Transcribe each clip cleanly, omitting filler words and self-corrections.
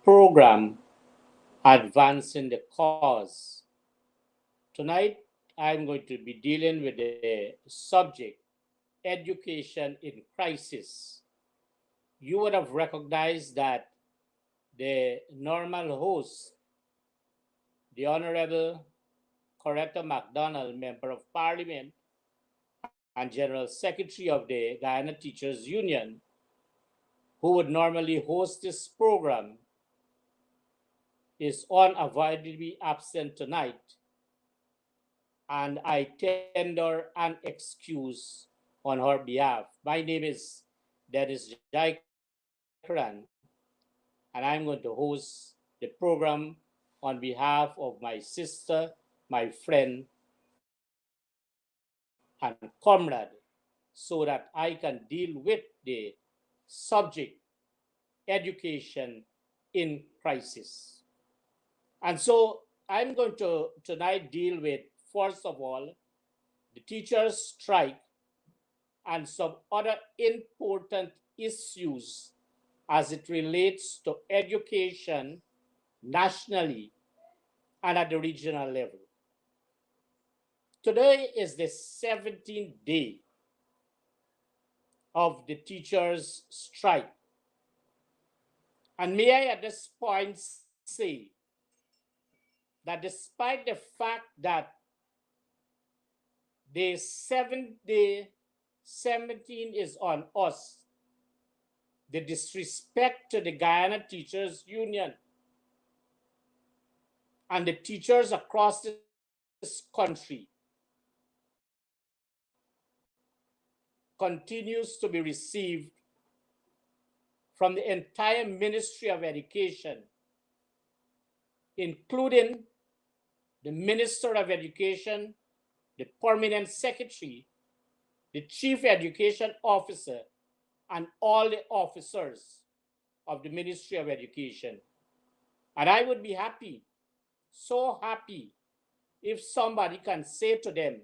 program Advancing the Cause. Tonight, I'm going to be dealing with the subject Education in Crisis. You would have recognized that the normal host, the Honorable Coretta MacDonald, Member of Parliament and General Secretary of the Guyana Teachers Union, who would normally host this program, is unavoidably absent tonight, and I tender an excuse on her behalf. My name is Denis Jaikaran, and I'm going to host the program on behalf of my sister, my friend, and comrade, so that I can deal with the subject education in crisis. And so I'm going to tonight deal with, first of all, the teachers' strike and some other important issues as it relates to education nationally and at the regional level. Today is the 17th day of the teachers' strike. And may I at this point say that despite the fact that the 7th day, 17 is on us, the disrespect to the Guyana Teachers Union and the teachers across this country continues to be received from the entire Ministry of Education, including the Minister of Education, the Permanent Secretary, the Chief Education Officer, and all the officers of the Ministry of Education. And I would be happy, so happy, if somebody can say to them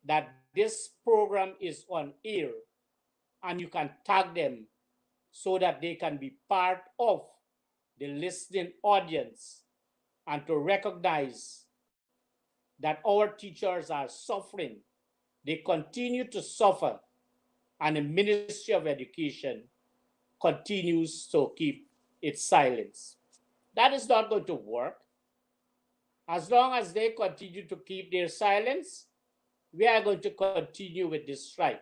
that this program is on air and you can tag them so that they can be part of the listening audience and to recognize that our teachers are suffering. They continue to suffer, and the Ministry of Education continues to keep its silence. That is not going to work. As long as they continue to keep their silence, we are going to continue with this strike.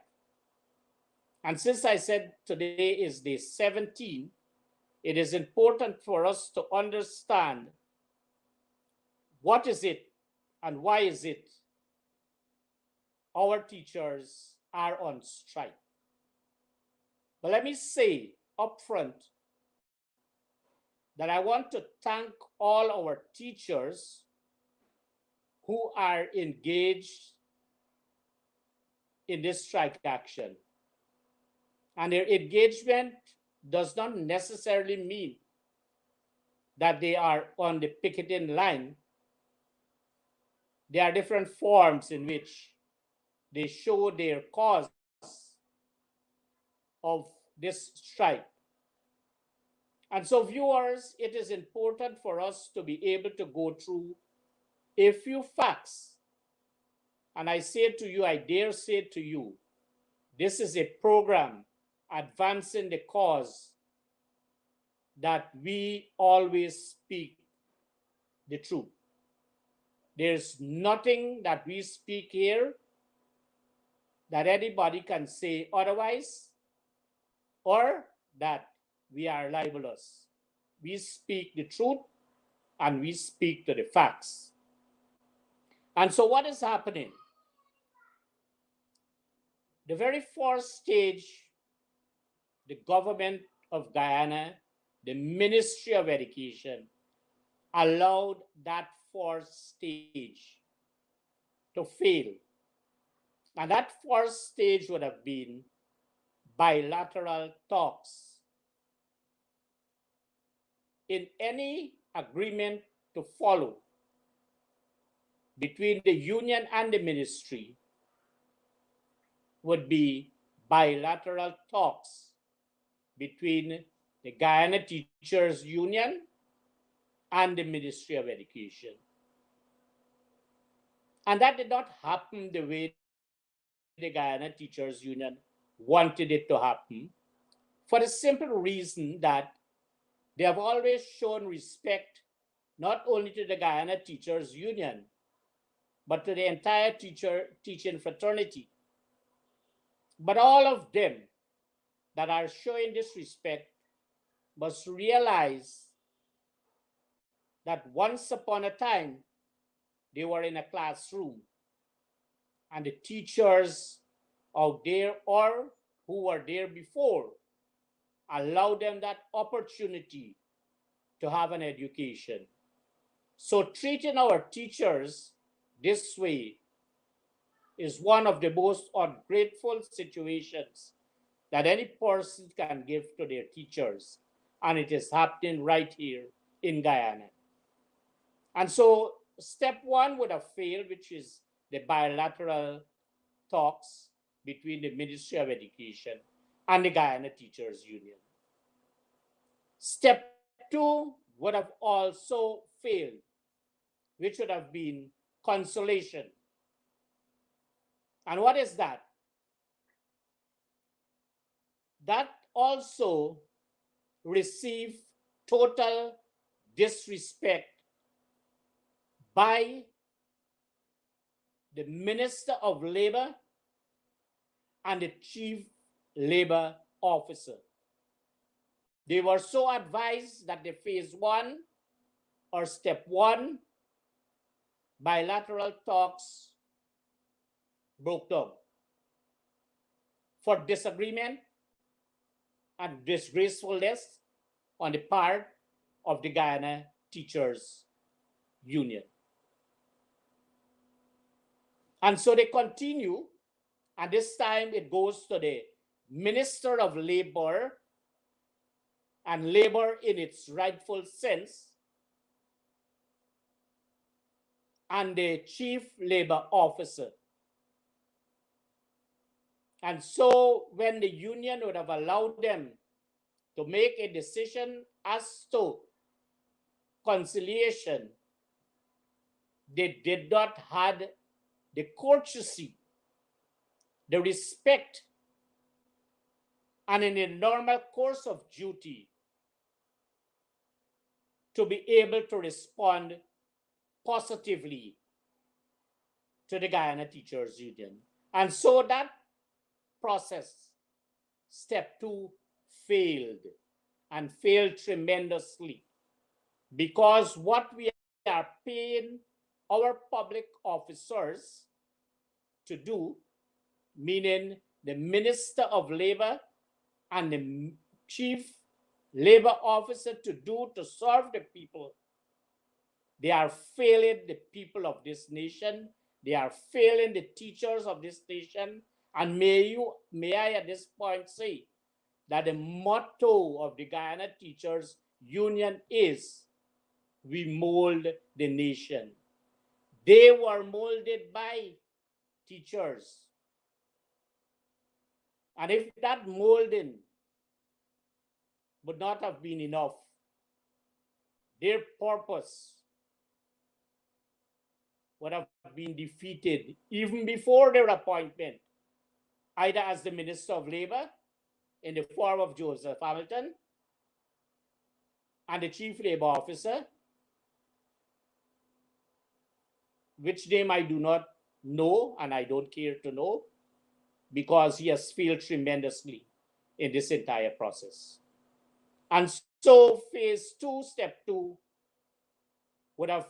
And since I said today is day 17, it is important for us to understand what is it and why is it our teachers are on strike. But let me say upfront that I want to thank all our teachers who are engaged in this strike action. And their engagement does not necessarily mean that they are on the picketing line. There are different forms in which they show their cause of this strike. And so, viewers, it is important for us to be able to go through a few facts. And I say to you, I dare say to you, this is a program advancing the cause that we always speak the truth. There's nothing that we speak here that anybody can say otherwise or that we are libelous. We speak the truth and we speak to the facts. And so what is happening? The very first stage, the government of Guyana, the Ministry of Education, allowed that first stage to fail. And that first stage would have been bilateral talks. In any agreement to follow between the union and the ministry would be bilateral talks between the Guyana Teachers Union, and the Ministry of Education. And that did not happen the way the Guyana Teachers Union wanted it to happen, for the simple reason that they have always shown respect not only to the Guyana Teachers Union, but to the entire teaching fraternity. But all of them that are showing this respect must realize that once upon a time, they were in a classroom and the teachers out there or who were there before allowed them that opportunity to have an education. So treating our teachers this way is one of the most ungrateful situations that any person can give to their teachers. And it is happening right here in Guyana. And so step one would have failed, which is the bilateral talks between the Ministry of Education and the Guyana Teachers Union. Step two would have also failed, which would have been consolation. And what is that? That also received total disrespect by the Minister of Labor and the Chief Labor Officer. They were so advised that the phase one or step one bilateral talks broke down for disagreement and disgracefulness on the part of the Guyana Teachers Union. And so they continue, and this time it goes to the Minister of Labor and labor in its rightful sense, and the Chief Labor Officer. And so when the union would have allowed them to make a decision as to conciliation, they did not have the courtesy, the respect, and in the normal course of duty to be able to respond positively to the Guyana Teachers Union. And so that process, step two, failed, and failed tremendously, because what we are paying our public officers to do, meaning the Minister of Labor and the Chief Labor Officer to do to serve the people, they are failing the people of this nation. They are failing the teachers of this nation. And may I at this point say that the motto of the Guyana Teachers Union is, we mold the nation. They were molded by teachers. And if that molding would not have been enough, their purpose would have been defeated even before their appointment, either as the Minister of Labor in the form of Joseph Hamilton and the Chief Labor Officer, which name I do not know and I don't care to know, because he has failed tremendously in this entire process. And so phase two, step two, would have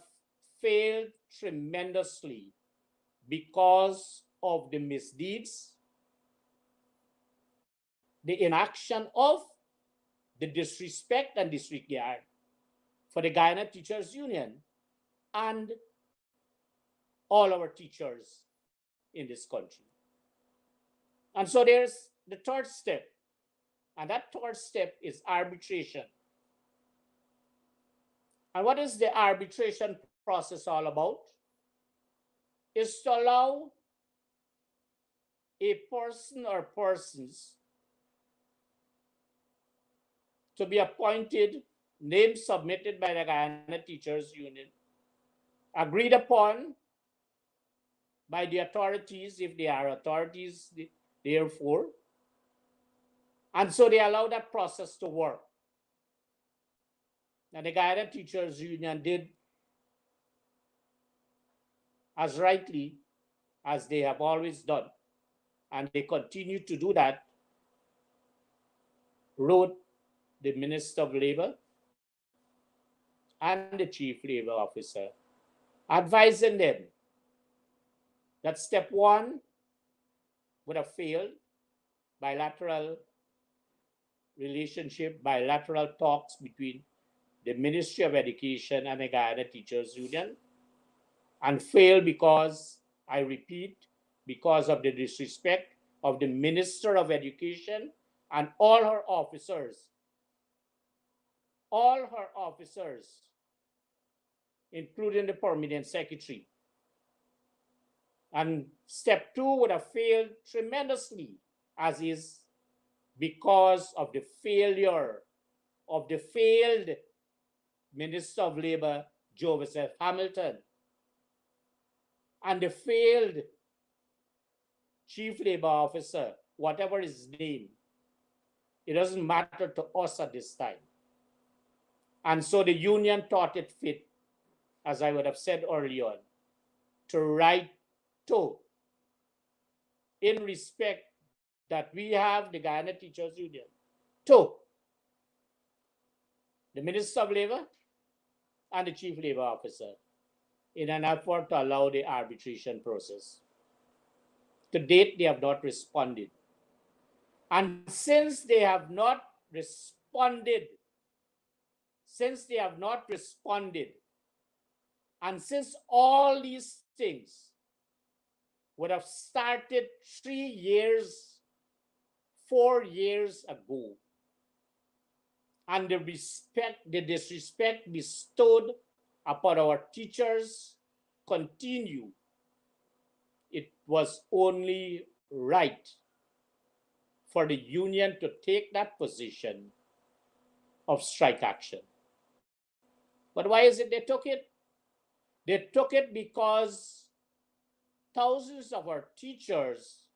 failed tremendously because of the misdeeds, the inaction of, the disrespect and disregard for the Guyana Teachers Union and all our teachers in this country. And so there's the third step, and that third step is arbitration. And what is the arbitration process all about? Is to allow a person or persons to be appointed, names submitted by the Guyana Teachers Union, agreed upon by the authorities, if they are authorities, therefore. And so they allow that process to work. And the Guyana Teachers Union did as rightly as they have always done, and they continue to do that, wrote the Minister of Labor and the Chief Labor Officer, advising them that step one would have failed, bilateral relationship, bilateral talks between the Ministry of Education and the Guyana Teachers Union, and failed because, I repeat, because of the disrespect of the Minister of Education and all her officers, including the Permanent Secretary. And step two would have failed tremendously, as is because of the failure of the failed Minister of Labor, Joseph Hamilton, and the failed Chief Labor Officer, whatever his name. It doesn't matter to us at this time. And so the union thought it fit, as I would have said earlier on, to write to, in respect that we have the Guyana Teachers Union, to the Minister of Labor and the Chief Labor Officer, in an effort to allow the arbitration process. To date, they have not responded. And since they have not responded, and since all these things would have started 3 years, 4 years ago, and the disrespect bestowed upon our teachers continue, it was only right for the union to take that position of strike action. But why is it they took it? They took it because thousands of our teachers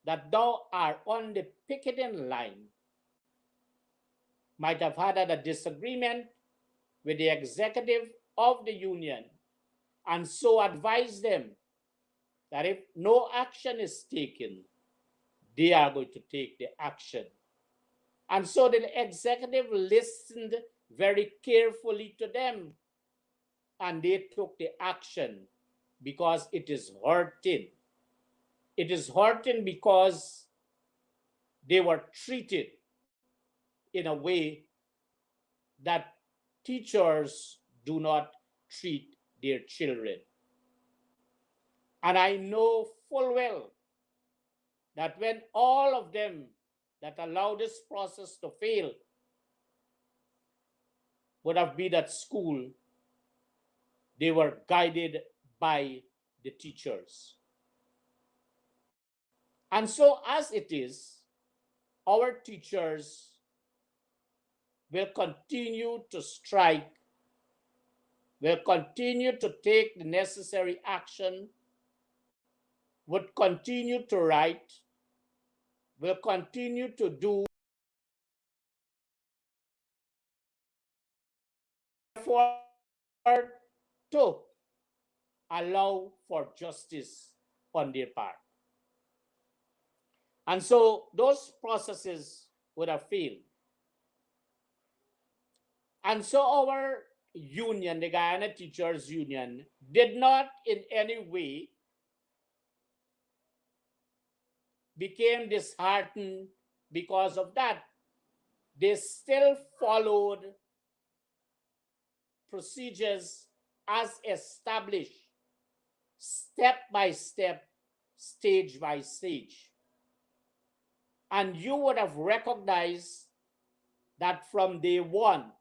that now are on the picketing line might have had a disagreement with the executive of the union, and so advised them that if no action is taken, they are going to take the action. And so the executive listened very carefully to them, and they took the action because it is hurting. It is hurting because they were treated in a way that teachers do not treat their children. And I know full well that when all of them that allowed this process to fail would have been at school, they were guided by the teachers. And so as it is, our teachers will continue to strike, will continue to take the necessary action, would continue to write, will continue to do for to allow for justice on their part. And so those processes would have failed. And so our union, the Guyana Teachers Union, did not in any way became disheartened because of that. They still followed procedures as established, step by step, stage by stage. And you would have recognized that from day one,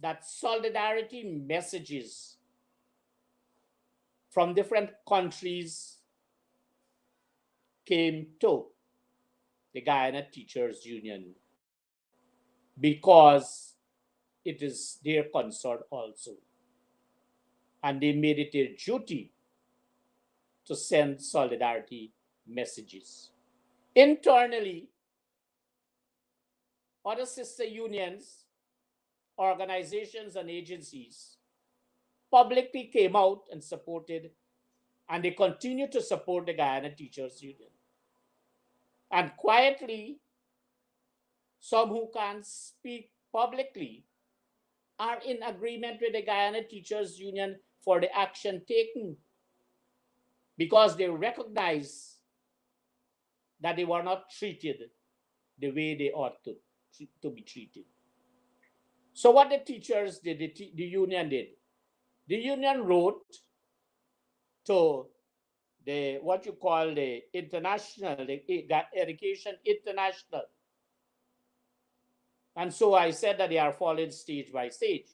that solidarity messages from different countries came to the Guyana Teachers Union. because it is their concern also. And they made it their duty to send solidarity messages. Internally, other sister unions, organizations, and agencies publicly came out and supported, and they continue to support the Guyana Teachers Union. And quietly, some who can't speak publicly are in agreement with the Guyana Teachers Union for the action taken because they recognize that they were not treated the way they ought to be treated. So what the teachers did, the union did, the union wrote to the what you call the international, the Education International. And so I said that they are following stage by stage.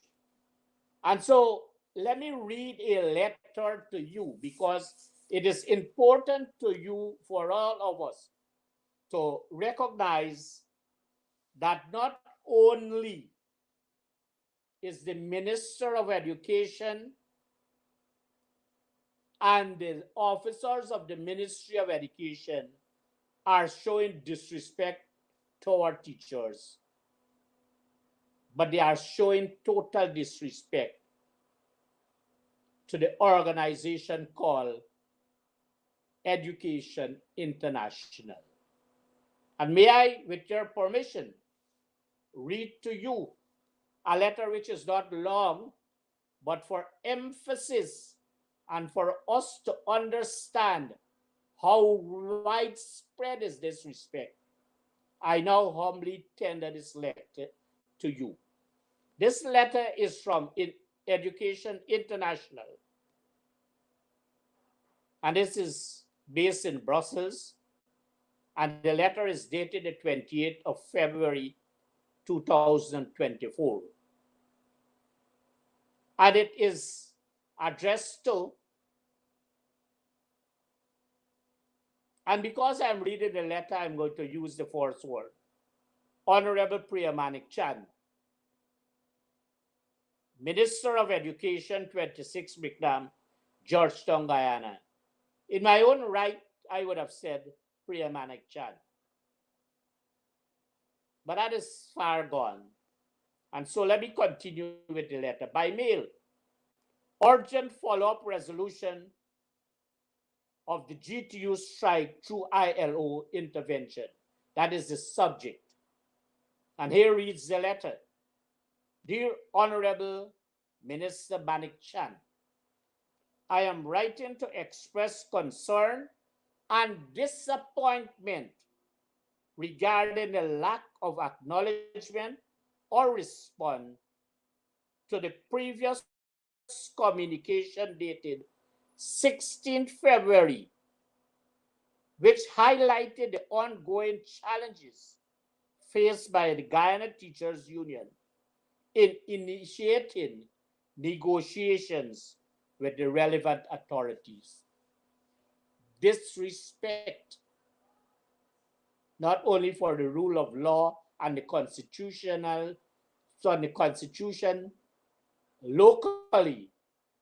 And so let me read a letter to you because it is important to you, for all of us, to recognize that not only is the Minister of Education and the officers of the Ministry of Education are showing disrespect toward teachers, but they are showing total disrespect to the organization called Education International. And may I, with your permission, read to you a letter which is not long, but for emphasis and for us to understand how widespread is this respect. I now humbly tender this letter to you. This letter is from Education International, and this is based in Brussels, and the letter is dated the 28th of February 2024. And it is addressed to, and because I'm reading the letter, I'm going to use the first word, Honorable Priyamanik Chan, Minister of Education, 26 Micnam, Georgetown, Guyana. In my own right, I would have said Priyamanik Chan. But that is far gone. And so let me continue with the letter. By mail, urgent follow-up resolution of the GTU strike through ILO intervention. That is the subject. And here reads the letter. Dear Honorable Minister Manik Chan, I am writing to express concern and disappointment regarding the lack of acknowledgement or response to the previous communication dated 16 February, which highlighted the ongoing challenges faced by the Guyana Teachers Union in initiating negotiations with the relevant authorities. Disrespect, not only for the rule of law and the constitution locally,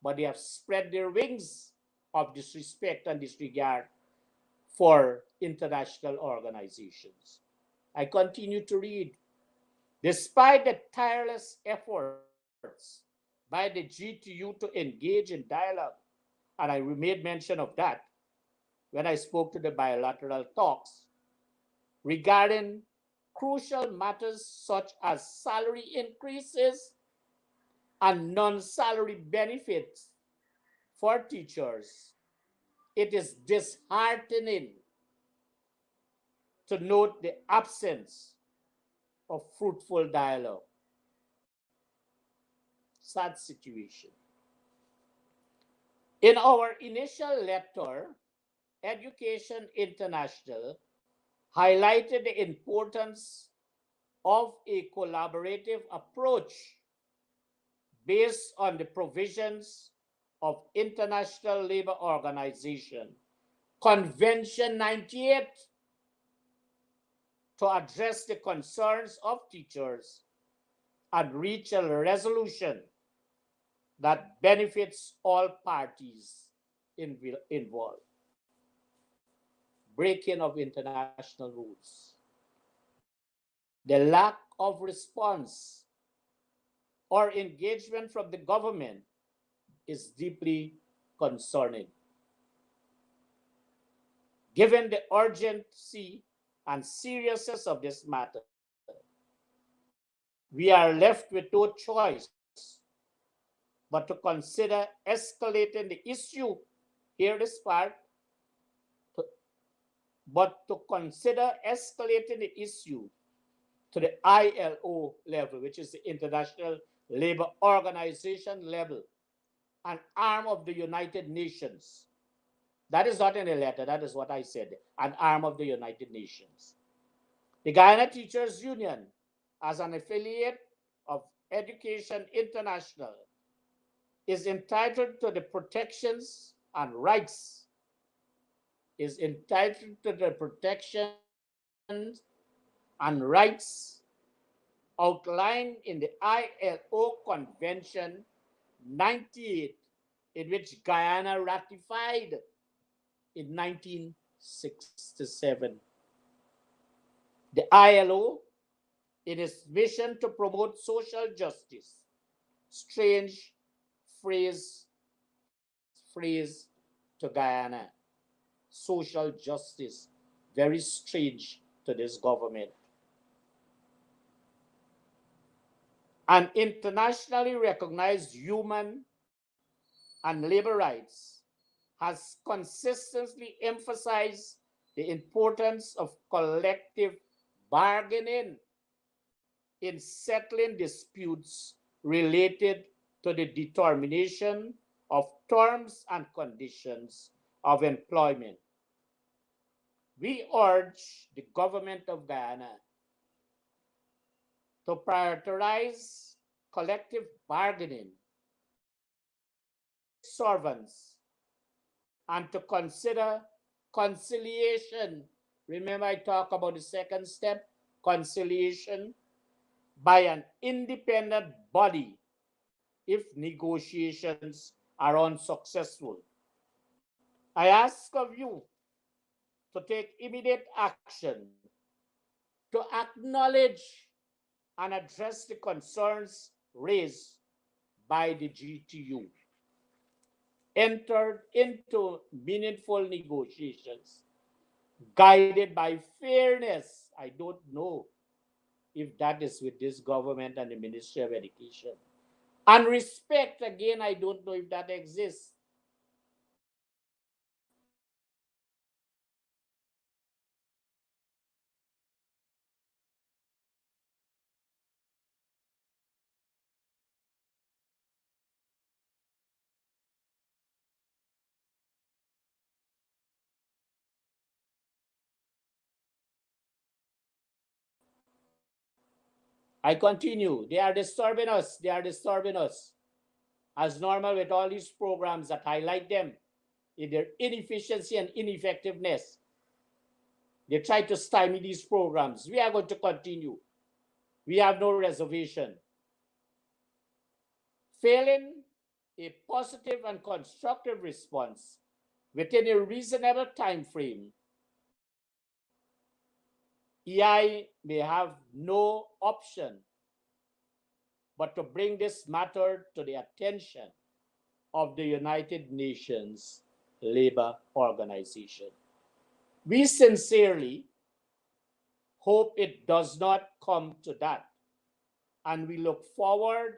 but they have spread their wings of disrespect and disregard for international organizations. I continue to read. Despite the tireless efforts by the GTU to engage in dialogue, and I made mention of that when I spoke to the bilateral talks regarding crucial matters such as salary increases and non-salary benefits for teachers, it is disheartening to note the absence of fruitful dialogue. Sad situation. In our initial letter, Education International highlighted the importance of a collaborative approach based on the provisions of International Labour Organization, Convention 98, to address the concerns of teachers and reach a resolution that benefits all parties involved. Breaking of international rules. The lack of response or engagement from the government is deeply concerning. Given the urgency and seriousness of this matter, we are left with no choice but to consider escalating the issue. Hear this part. But to consider escalating the issue to the ILO level, which is the International Labour Organization level, an arm of the United Nations. That is not in a letter, that is what I said, an arm of the United Nations. The Guyana Teachers Union, as an affiliate of Education International, is entitled to the protections and rights, outlined in the ILO Convention 98, in which Guyana ratified in 1967. The ILO, in its mission to promote social justice, strange phrase to Guyana, social justice, very strange to this government. And internationally recognized human and labor rights has consistently emphasized the importance of collective bargaining in settling disputes related to the determination of terms and conditions of employment. We urge the government of Guyana to prioritize collective bargaining servants and to consider conciliation. Remember, I talked about the second step, conciliation, by an independent body if negotiations are unsuccessful. I ask of you to take immediate action to acknowledge and address the concerns raised by the GTU. Entered into meaningful negotiations guided by fairness. I don't know if that is with this government and the Ministry of Education. And respect, again, I don't know if that exists. I continue. They are disturbing us. They are disturbing us. As normal with all these programs that highlight them in their inefficiency and ineffectiveness. They try to stymie these programs. We are going to continue. We have no reservation. Failing a positive and constructive response within a reasonable time frame, EI may have no option but to bring this matter to the attention of the United Nations Labour Organization. We sincerely hope it does not come to that, and we look forward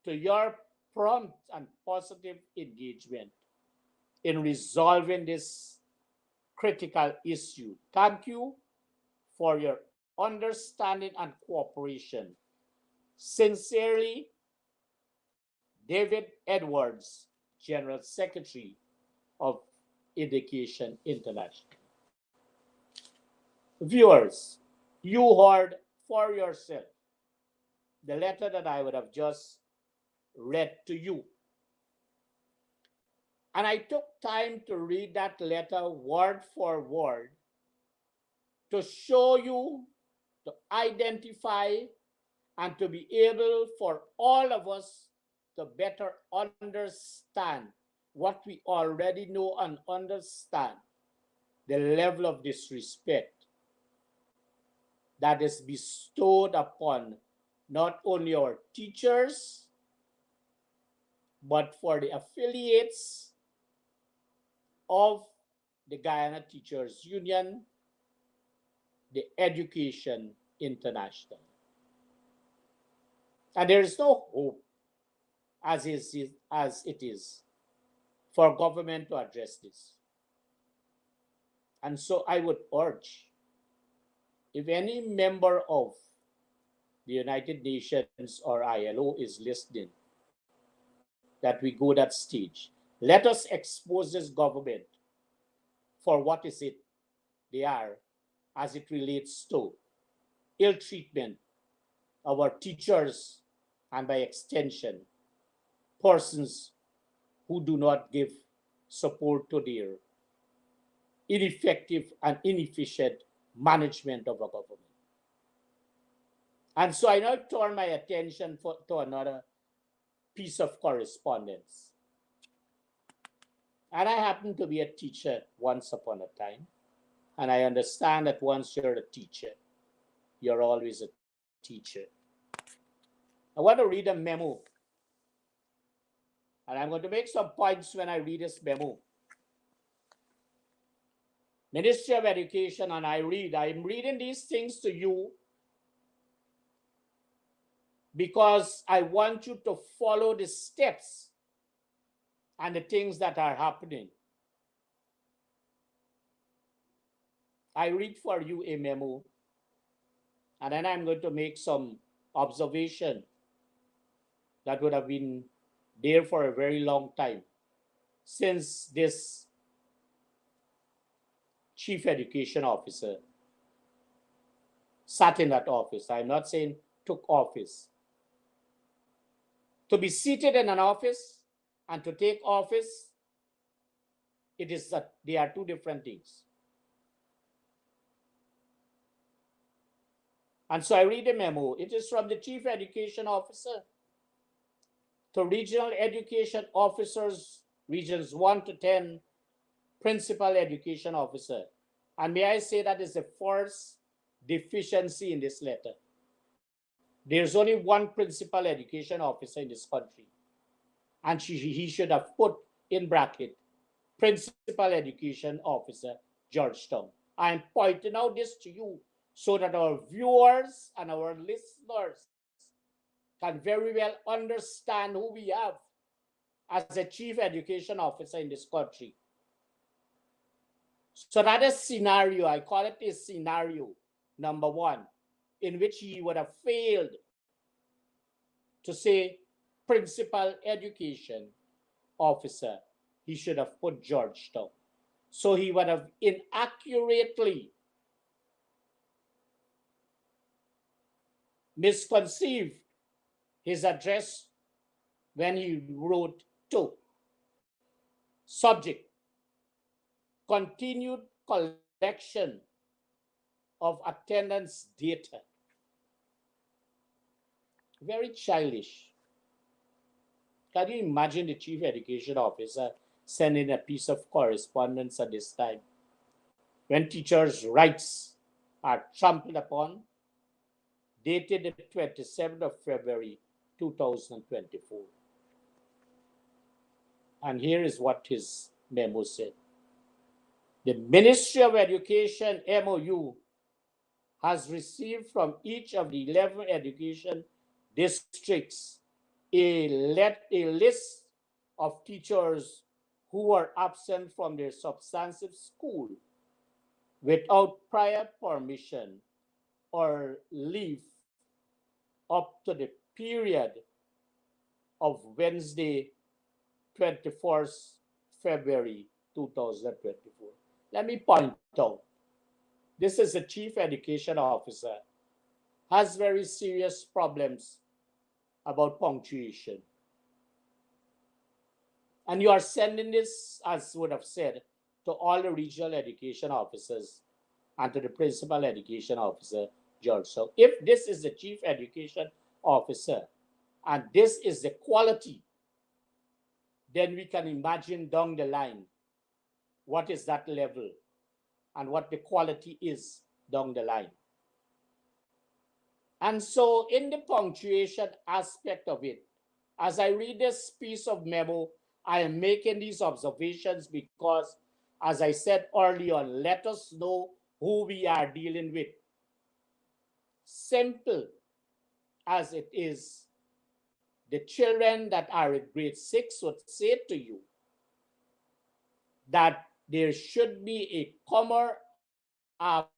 to your prompt and positive engagement in resolving this critical issue. Thank you for your understanding and cooperation. Sincerely, David Edwards, General Secretary of Education International. Viewers, you heard for yourself the letter that I would have just read to you. And I took time to read that letter word for word to show you, to identify and to be able for all of us to better understand what we already know and understand, the level of disrespect that is bestowed upon not only our teachers, but for the affiliates of the Guyana Teachers Union, the Education International. And there is no hope, as it is, for government to address this. And so I would urge, if any member of the United Nations or ILO is listening, that we go that stage. Let us expose this government for what is it they are as it relates to ill treatment of our teachers and by extension, persons who do not give support to their ineffective and inefficient management of our government. And so I now turn my attention to another piece of correspondence. And I happen to be a teacher once upon a time. And I understand that once you're a teacher, you're always a teacher. I want to read a memo. And I'm going to make some points when I read this memo. Ministry of Education, and I'm reading these things to you because I want you to follow the steps and the things that are happening. I read for you a memo, and then I'm going to make some observation that would have been there for a very long time since this chief education officer sat in that office. I'm not saying took office. To be seated in an office and to take office, they are two different things. And so I read the memo. It is from the chief education officer to regional education officers, regions 1 to 10, principal education officer. And may I say that is the first deficiency in this letter. There's only one principal education officer in this country. And he should have put in bracket, principal education officer, Georgetown. I'm pointing out this to you so that our viewers and our listeners can very well understand who we have as a chief education officer in this country. So that is scenario, I call it a scenario number one, in which he would have failed to say principal education officer. He should have put Georgetown. So he would have inaccurately misconceived his address when he wrote to subject, continued collection of attendance data. Very childish. Can you imagine the chief education officer sending a piece of correspondence at this time when teachers' rights are trampled upon? Dated the 27th of February 2024. And here is what his memo said. The Ministry of Education MOU has received from each of the 11 education districts a list of teachers who were absent from their substantive school without prior permission or leave up to the period of Wednesday, 21st February 2024. Let me point out, this is a chief education officer, has very serious problems about punctuation. And you are sending this, as would have said, to all the regional education officers and to the principal education officer, George. So if this is the chief education officer, and this is the quality, then we can imagine down the line what is that level and what the quality is down the line. And so, in the punctuation aspect of it, as I read this piece of memo, I am making these observations because, as I said earlier, let us know who we are dealing with. Simple as it is, the children that are in grade 6 would say to you that there should be a comma after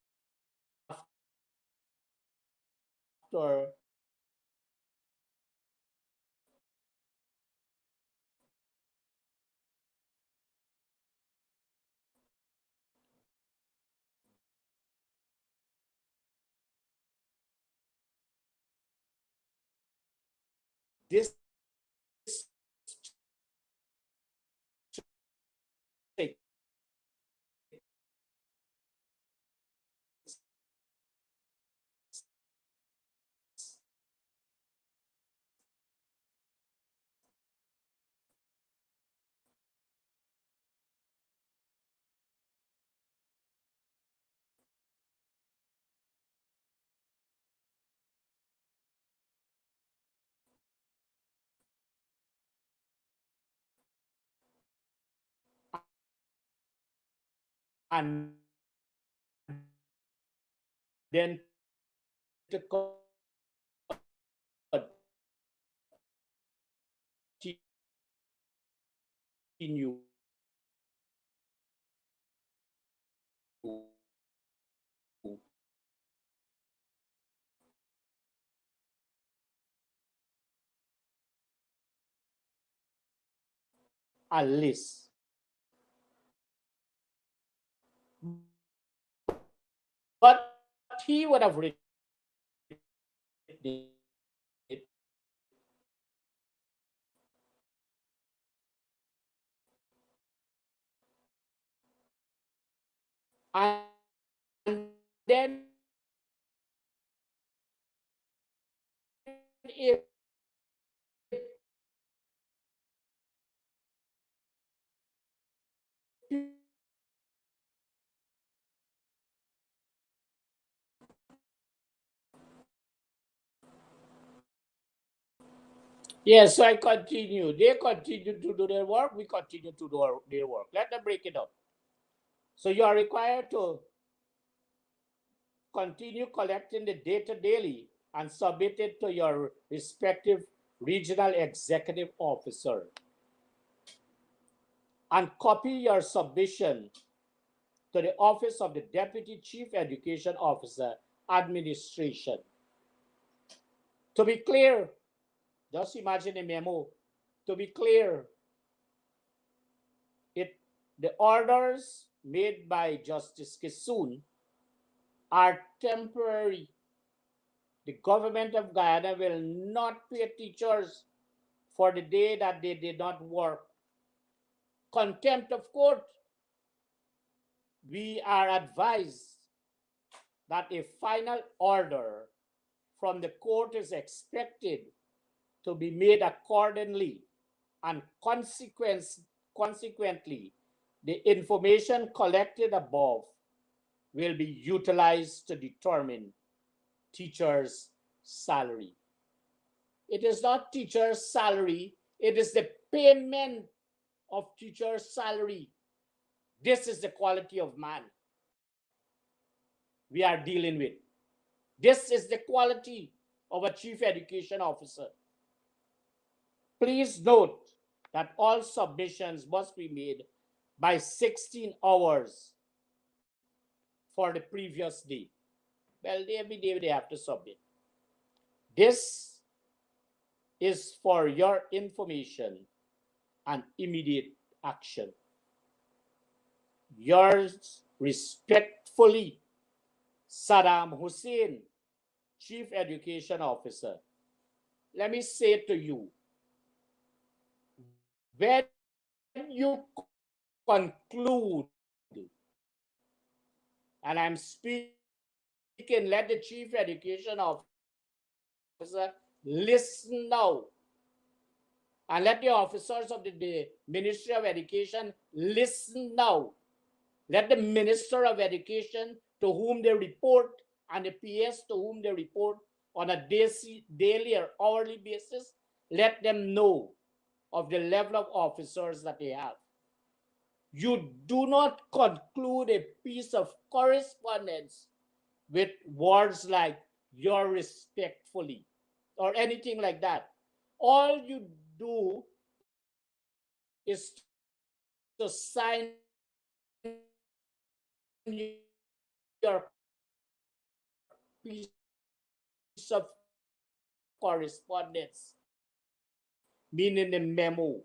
this and then to continue a list. But he would have written it and then if yes, so I continue. They continue to do their work. We continue to do their work. Let them break it up. So you are required to continue collecting the data daily and submit it to your respective regional executive officer. And copy your submission to the Office of the Deputy Chief Education Officer, Administration. To be clear, just imagine a memo. To be clear, the orders made by Justice Kisun are temporary. The government of Guyana will not pay teachers for the day that they did not work. Contempt of court. We are advised that a final order from the court is expected to be made accordingly, and consequently, the information collected above will be utilized to determine teachers' salary. It is not teachers' salary, it is the payment of teachers' salary. This is the quality of man we are dealing with. This is the quality of a chief education officer. Please note that all submissions must be made by 16 hours for the previous day. Well, every day they have to submit. This is for your information and immediate action. Yours respectfully, Saddam Hussein, Chief Education Officer. Let me say to you, when you conclude, and I'm speaking, let the Chief Education Officer listen now. And let the officers of the Ministry of Education listen now. Let the Minister of Education, to whom they report, and the PS to whom they report on a daily or hourly basis, let them know of the level of officers that they have. You do not conclude a piece of correspondence with words like "your respectfully" or anything like that. All you do is to sign your piece of correspondence, meaning the memo,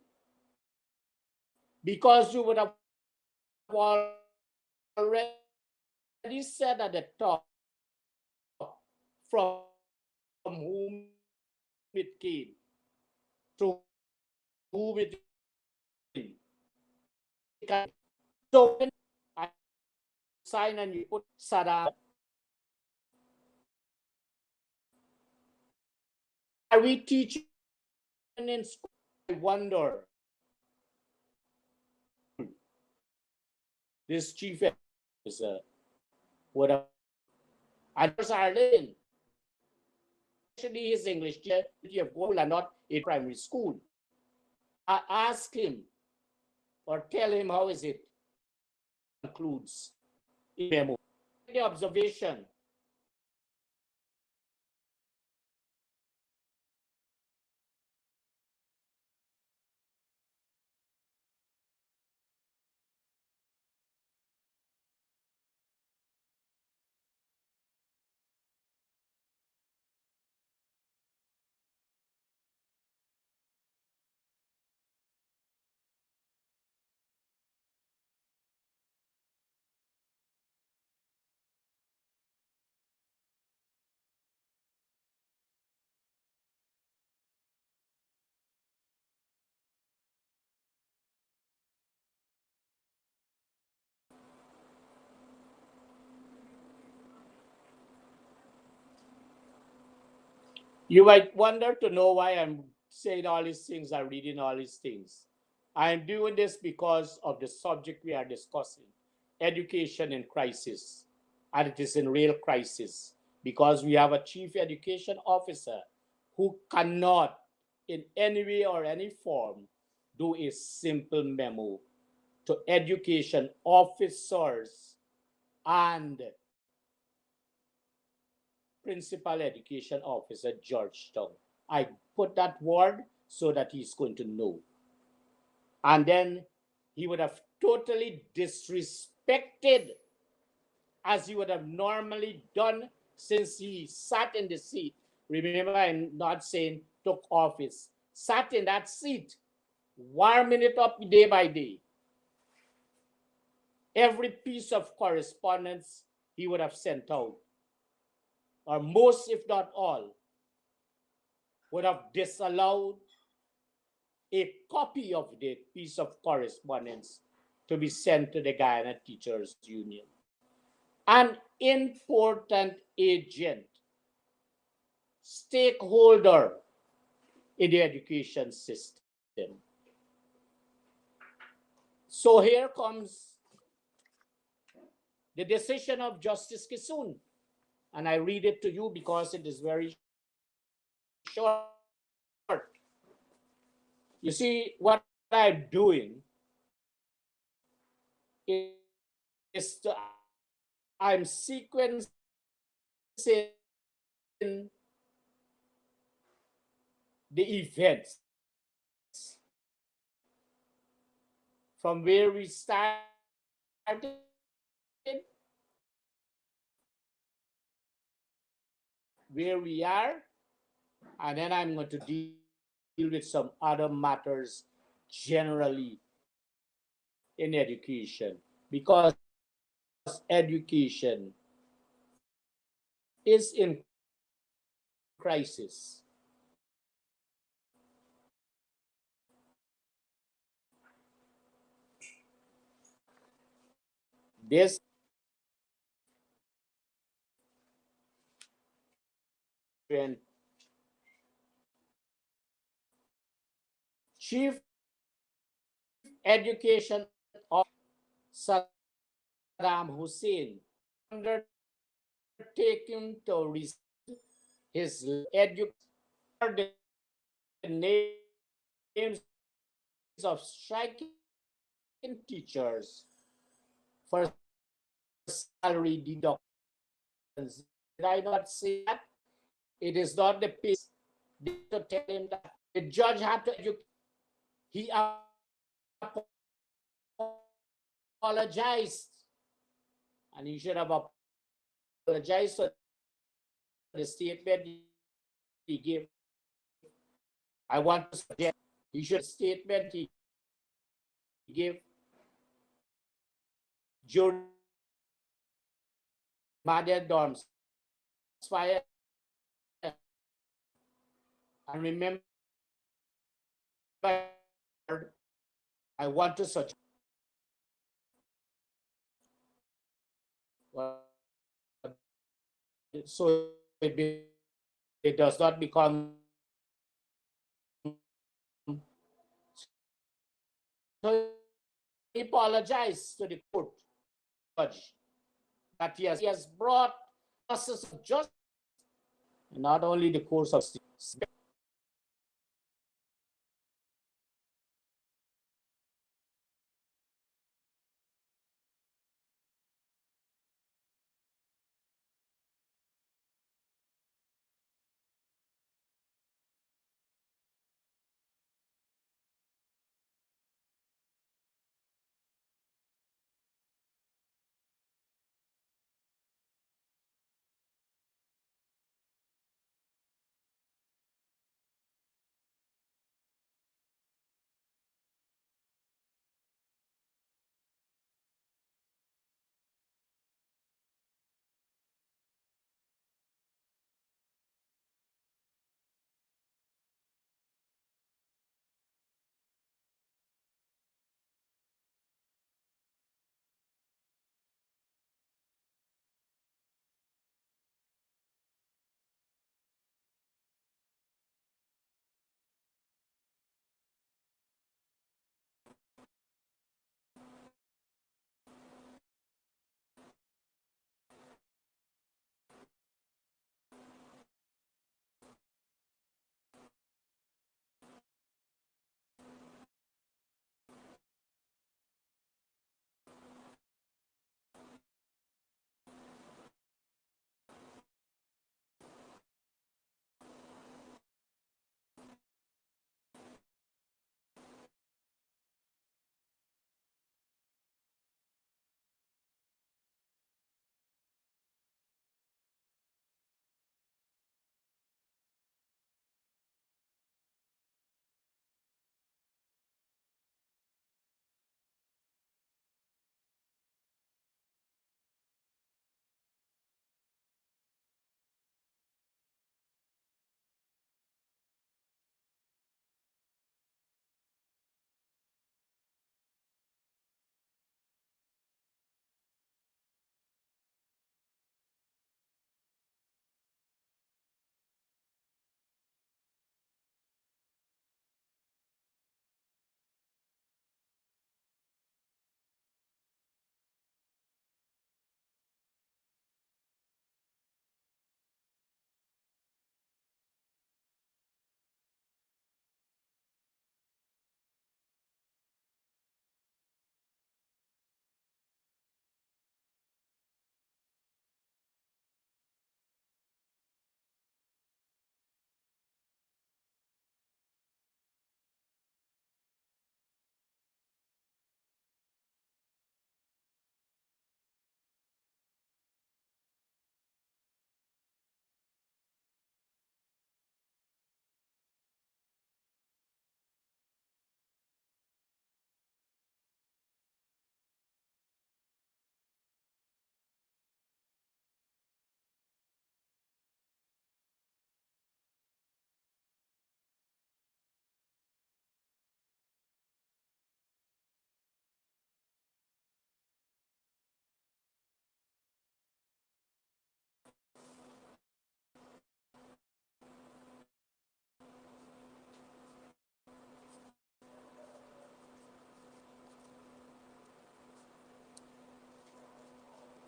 because you would have already said at the top from whom it came, to whom it came. So when I sign and you put Saddam, are we teaching in school? I wonder. This chief officer would have, and Ireland, actually his English teacher of goal and not a primary school. I ask him or tell him how is it concludes in memo. The observation. You might wonder to know why I'm saying all these things, I'm reading all these things. I'm doing this because of the subject we are discussing, education in crisis. And it is in real crisis because we have a chief education officer who cannot, in any way or any form, do a simple memo to education officers and principal education officer Georgetown. I put that word so that he's going to know. And then he would have totally disrespected, as he would have normally done since he sat in the seat. Remember, I'm not saying took office, sat in that seat, warming it up day by day. Every piece of correspondence he would have sent out, or most, if not all, would have disallowed a copy of the piece of correspondence to be sent to the Guyana Teachers Union. An important agent, stakeholder in the education system. So here comes the decision of Justice Kisun. And I read it to you because it is very short. You see, what I'm doing is I'm sequencing the events from where we started, where we are, and then I'm going to deal with some other matters generally in education, because education is in crisis. This Chief Education Officer Saddam Hussein undertaking to receive his education. The names of striking teachers for salary deductions. Did I not say that? It is not the piece to tell him that the judge had to educate. He apologized, and he should have apologized for the statement he gave. I want to suggest he should statement he gave during Madian dorms fire. And remember, I want to suggest so it does not become. So he apologized to the court judge that he has brought process of justice, not only the course of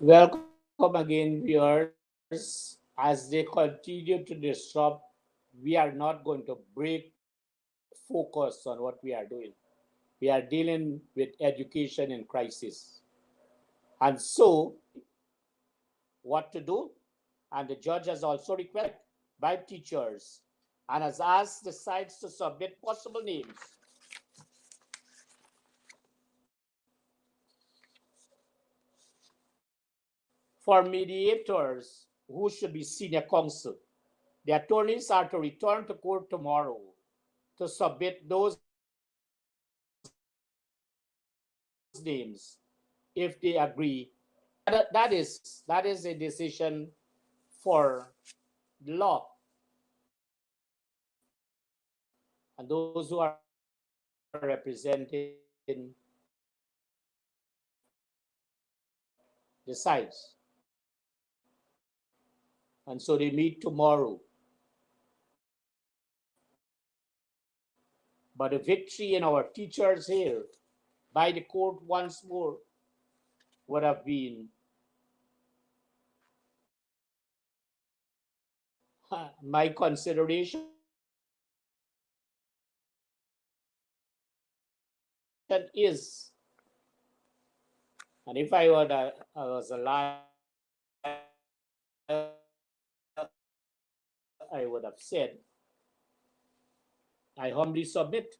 Welcome again, viewers. As they continue to disrupt, we are not going to break focus on what we are doing. We are dealing with education in crisis. And so, what to do? And the judge has also requested by teachers and has asked the sides to submit possible names for mediators who should be senior counsel. The attorneys are to return to court tomorrow to submit those names if they agree. That is a decision for the law and those who are representing the sides. And so they meet tomorrow. But a victory in our teachers here by the court once more would have been my consideration is, and if I was alive, I would have said, I humbly submit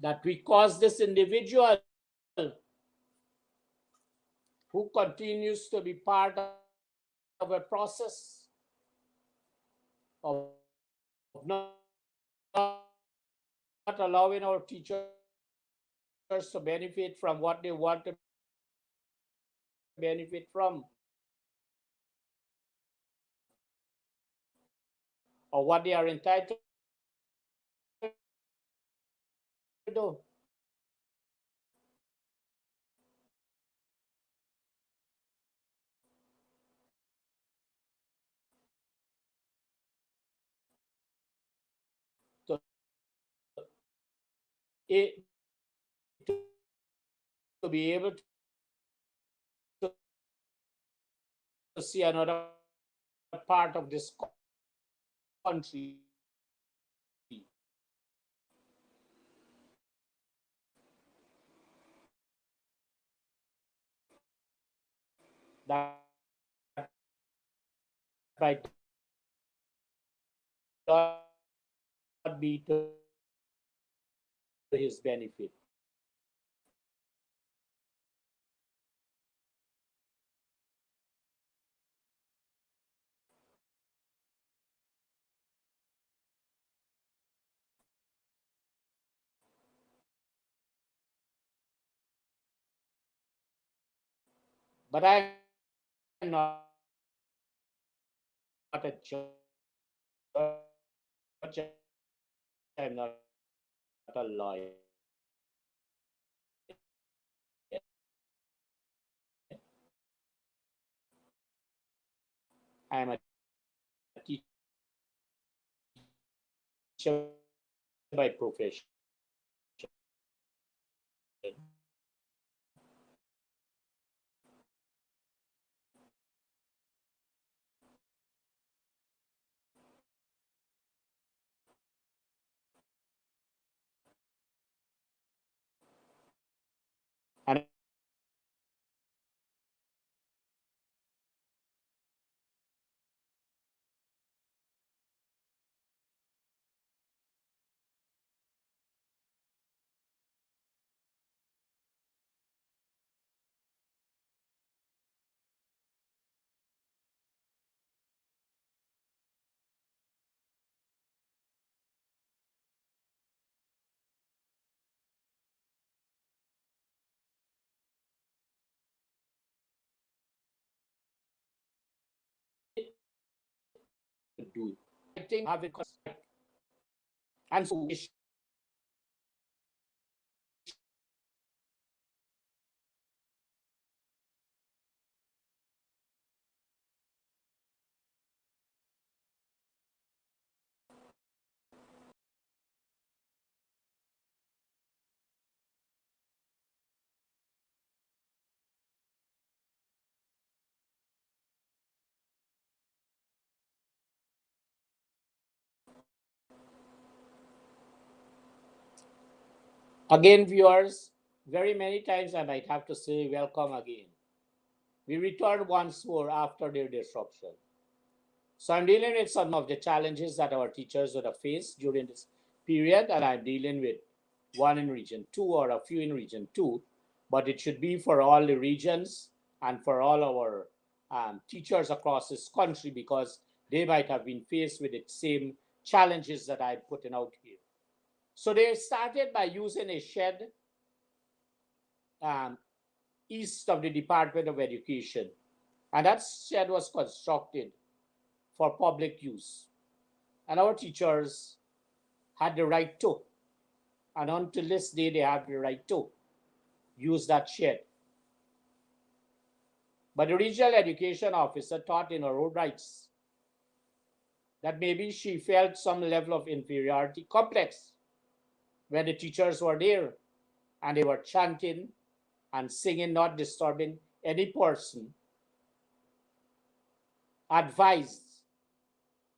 that we cause this individual who continues to be part of a process of not allowing our teachers to benefit from what they want to benefit from or what they are entitled to do. To, to be able to see another part of this country that might not be to his benefit. But I'm not a judge. I'm not a lawyer. I'm a teacher by profession. And do I think have it and so Again, viewers, very many times I might have to say welcome again. We return once more after their disruption. So I'm dealing with some of the challenges that our teachers would have faced during this period, and I'm dealing with one in region 2 or a few in region 2, but it should be for all the regions and for all our teachers across this country, because they might have been faced with the same challenges that I'm putting out here. So they started by using a shed um, east of the Department of Education, and that shed was constructed for public use. And our teachers had the right to, and until this day, they have the right to use that shed. But the regional education officer thought in her own rights that maybe she felt some level of inferiority complex when the teachers were there and they were chanting and singing, not disturbing any person, advised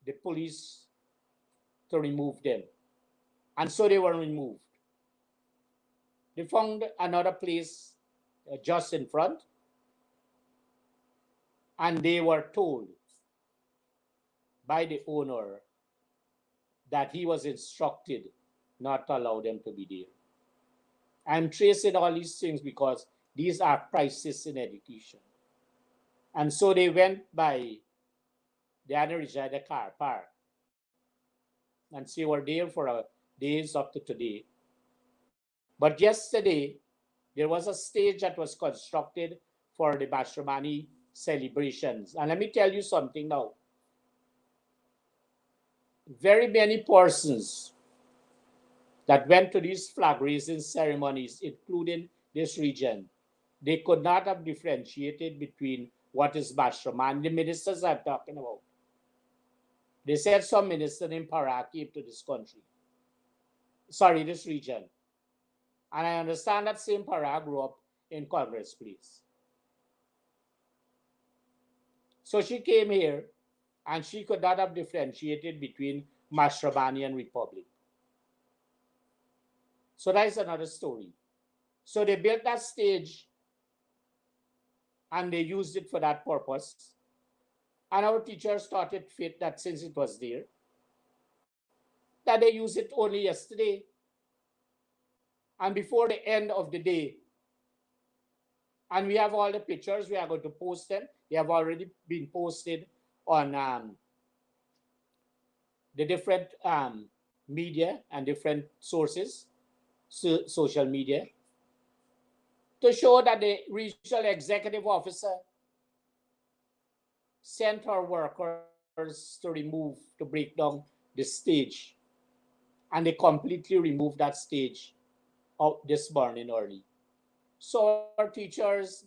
the police to remove them. And so they were removed. They found another place just in front, and they were told by the owner that he was instructed not to allow them to be there. I'm tracing all these things because these are crises in education. And so they went by the Denis Jaikaran Park, and they were there for days up to today. But yesterday, there was a stage that was constructed for the Bashramani celebrations. And let me tell you something now. Very many persons that went to these flag raising ceremonies, including this region, they could not have differentiated between what is Bashraman. The ministers I'm talking about. They said some minister named Parag came to this country. Sorry, this region. And I understand that same Parag grew up in Congress Place. So she came here and she could not have differentiated between Mashrabani and Republic. So that is another story. So they built that stage and they used it for that purpose. And our teachers thought it fit that since it was there, that they used it only yesterday. And before the end of the day, and we have all the pictures, we are going to post them. They have already been posted on the different media and different sources, social media, to show that the regional executive officer sent her workers to break down the stage. And they completely removed that stage of this morning early. So our teachers,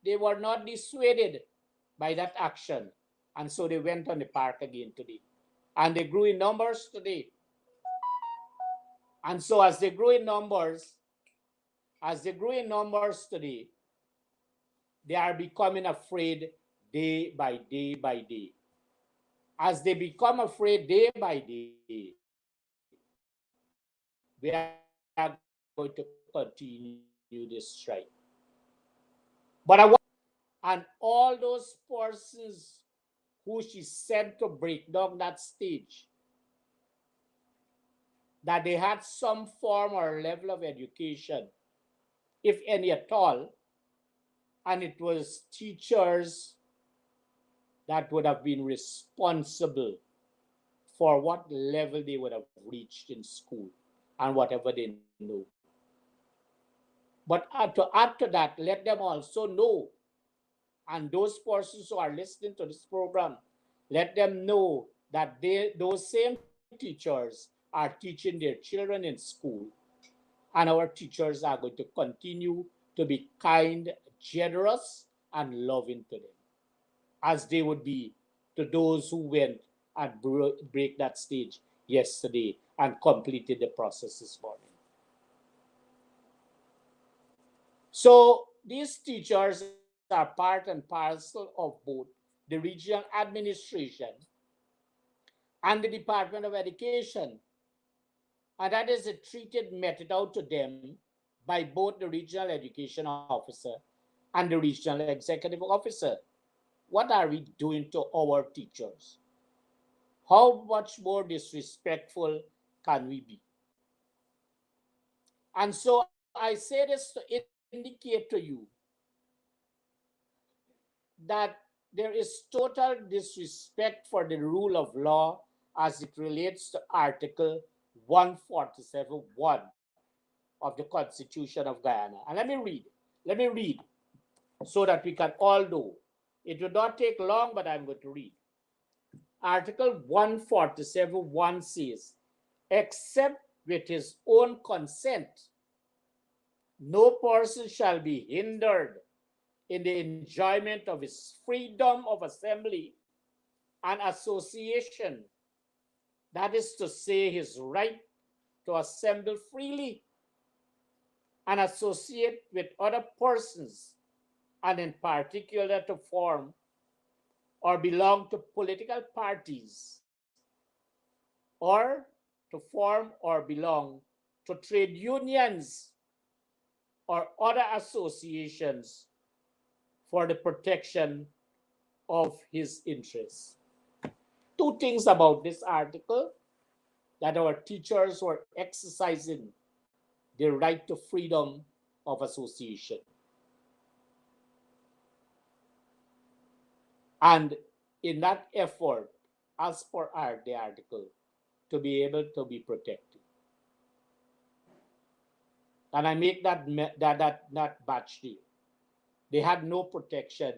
they were not dissuaded by that action. And so they went on the park again today. And they grew in numbers today. And so as they grew in numbers today, they are becoming afraid day by day by day. As they become afraid day by day, we are going to continue this strike. But and all those persons who she sent to break down that stage, that they had some form or level of education, if any at all, and it was teachers that would have been responsible for what level they would have reached in school and whatever they know. But to add to that, let them also know, and those persons who are listening to this program, let them know that those same teachers are teaching their children in school, and our teachers are going to continue to be kind, generous, and loving to them, as they would be to those who went and break that stage yesterday and completed the process this morning. So these teachers are part and parcel of both the regional administration and the Department of Education. and that is a treated meted out to them by both the regional education officer and the regional executive officer. What are we doing to our teachers? How much more disrespectful can we be? And so I say this to indicate to you that there is total disrespect for the rule of law as it relates to Article 147.1 of the Constitution of Guyana. And let me read so that we can all know. It will not take long, but I'm going to read. Article 147.1 says, except with his own consent, no person shall be hindered in the enjoyment of his freedom of assembly and association. That is to say, his right to assemble freely and associate with other persons, and in particular to form or belong to political parties, or to form or belong to trade unions or other associations for the protection of his interests. Two things about this article: that our teachers were exercising their right to freedom of association. And in that effort, as per the article, to be able to be protected. And I make that batch deal. They had no protection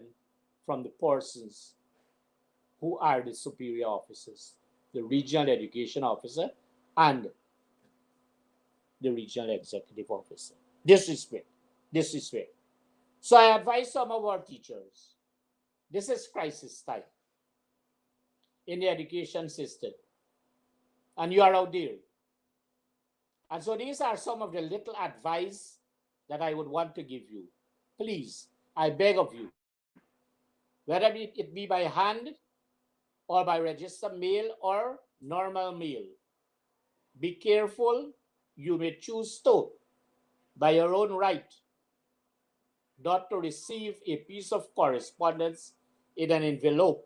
from the persons who are the superior officers, the regional education officer and the regional executive officer. Disrespect. Disrespect. So I advise some of our teachers, this is crisis time in the education system, and you are out there. And so these are some of the little advice that I would want to give you. Please, I beg of you, whether it be by hand or by register mail or normal mail, be careful. You may choose to, by your own right, not to receive a piece of correspondence in an envelope.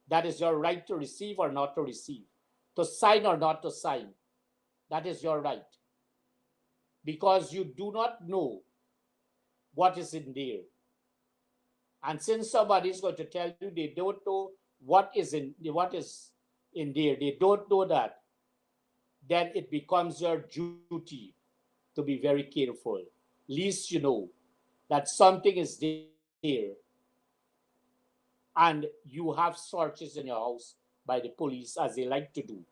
That is your right to receive or not to receive, to sign or not to sign. That is your right. Because you do not know what is in there. And since somebody is going to tell you they don't know what is in there, they don't know that, then it becomes your duty to be very careful. Least you know that something is there and you have searches in your house by the police, as they like to do.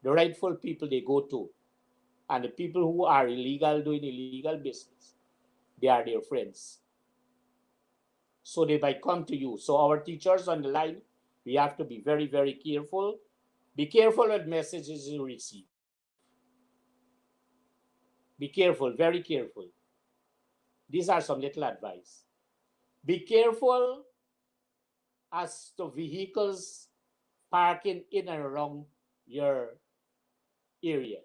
The rightful people they go to, and the people who are illegal, doing illegal business, they are their friends. So they might come to you. So our teachers on the line, we have to be very, very careful. Be careful with messages you receive. Be careful, very careful. These are some little advice. Be careful as to vehicles parking in and around your area,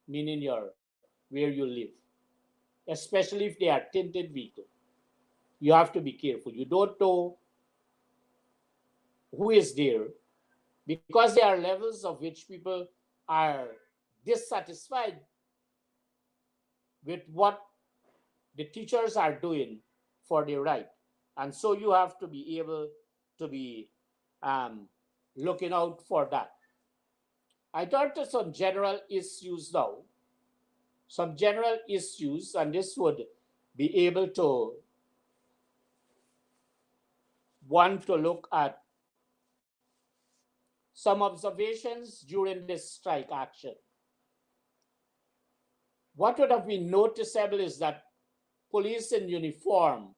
meaning where you live, especially if they are tinted vehicles. You have to be careful. You don't know who is there, because there are levels of which people are dissatisfied with what the teachers are doing for their right. And so you have to be able to be looking out for that. I thought of some general issues now, and this would be able to want to look at some observations during this strike action. What would have been noticeable is that police in uniform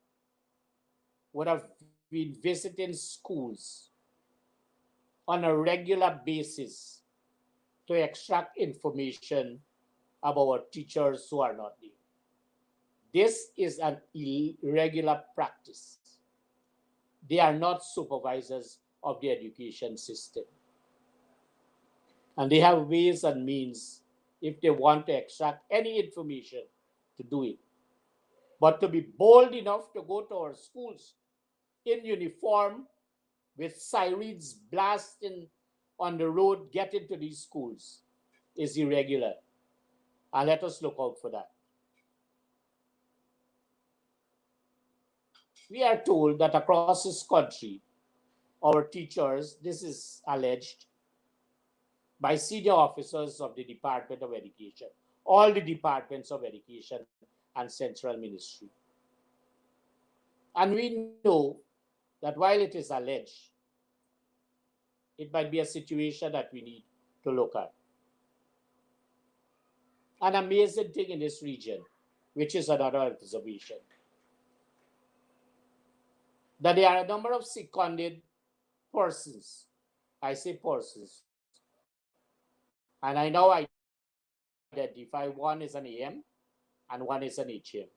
would have been visiting schools on a regular basis to extract information about teachers who are not there. This is an irregular practice. They are not supervisors of the education system. And they have ways and means if they want to extract any information to do it. But to be bold enough to go to our schools in uniform with sirens blasting on the road, get into these schools is irregular. And let us look out for that. We are told that across this country, our teachers, this is alleged by senior officers of the Department of Education, all the departments of education and central ministry. And we know that while it is alleged, it might be a situation that we need to look at. An amazing thing in this region, which is another observation, that there are a number of seconded persons. I say persons. And I now identify one is an AM and one is an HM.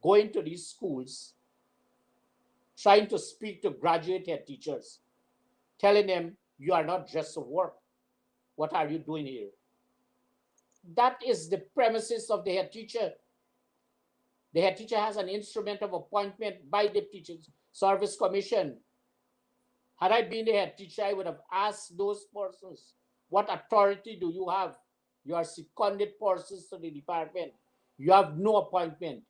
Going to these schools, trying to speak to graduate head teachers, telling them, you are not just to work. What are you doing here? That is the premises of the head teacher. The head teacher has an instrument of appointment by the Teachers Service Commission. Had I been the head teacher, I would have asked those persons, what authority do you have? You are seconded persons to the department. You have no appointment,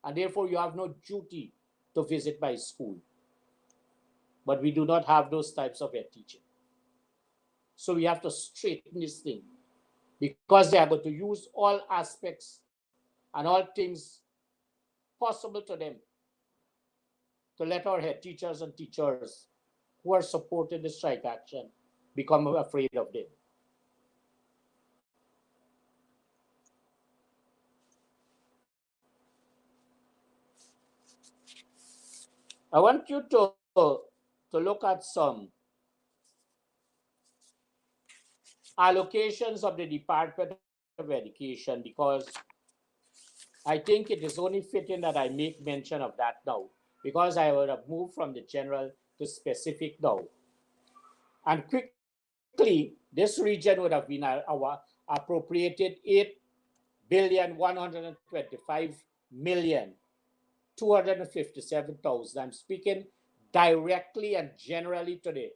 and therefore you have no duty to visit my school. But we do not have those types of head teaching. So we have to straighten this thing, because they are going to use all aspects and all things possible to them to let our head teachers and teachers who are supporting the strike action become afraid of them. I want you to look at some allocations of the Department of Education, because I think it is only fitting that I make mention of that now, because I would have moved from the general to specific now. And quickly, this region would have been appropriated 8,125,257,000. I'm speaking directly and generally to the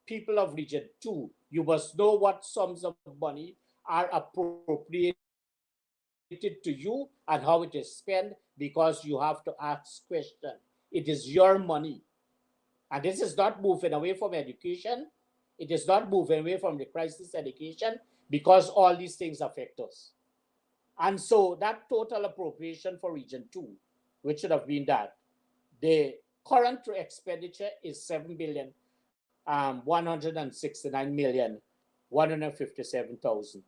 people of Region 2. You must know what sums of money are appropriated to you and how it is spent, because you have to ask questions. It is your money. And this is not moving away from education. It is not moving away from the crisis education, because all these things affect us. And so that total appropriation for Region 2, which should have been that, the current expenditure is 7,169,157,000.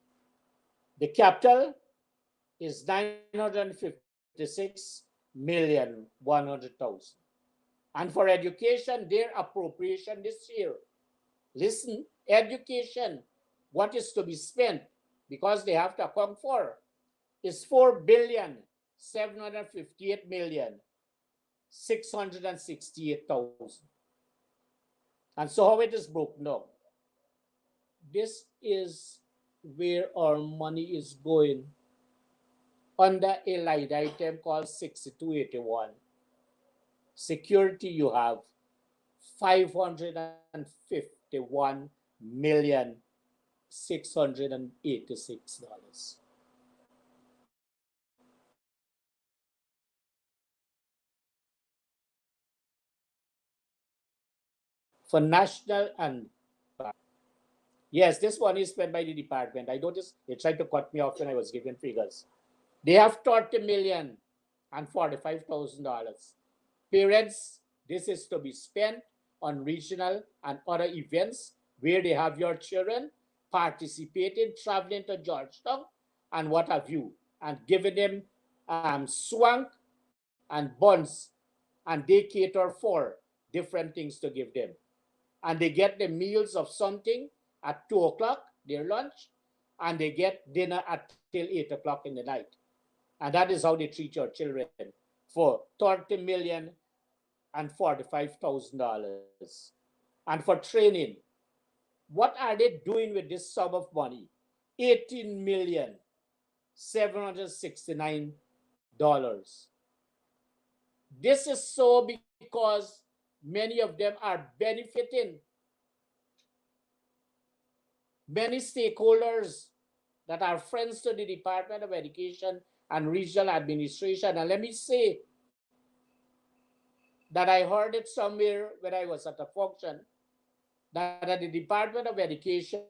The capital is 956,100,000. And for education, their appropriation this year, listen, education, what is to be spent, because they have to account for, is 4,758,668,000. And so how it is broken down? This is where our money is going under a line item called 6281. Security, you have $551,686. For national and yes, this one is spent by the department. I noticed they tried to cut me off when I was giving figures. They have $30,045,000. Parents, this is to be spent on regional and other events where they have your children participating, traveling to Georgetown and what have you, and giving them swank and buns, and they cater for different things to give them. And they get the meals of something at 2 o'clock, their lunch, and they get dinner at till 8 o'clock in the night. And that is how they treat your children for $30,045,000. And for training, What are they doing with this sum of money? $18,769. This is so because many of them are benefiting many stakeholders that are friends to the Department of Education and Regional Administration. And let me say that I heard it somewhere when I was at a function that at the Department of Education,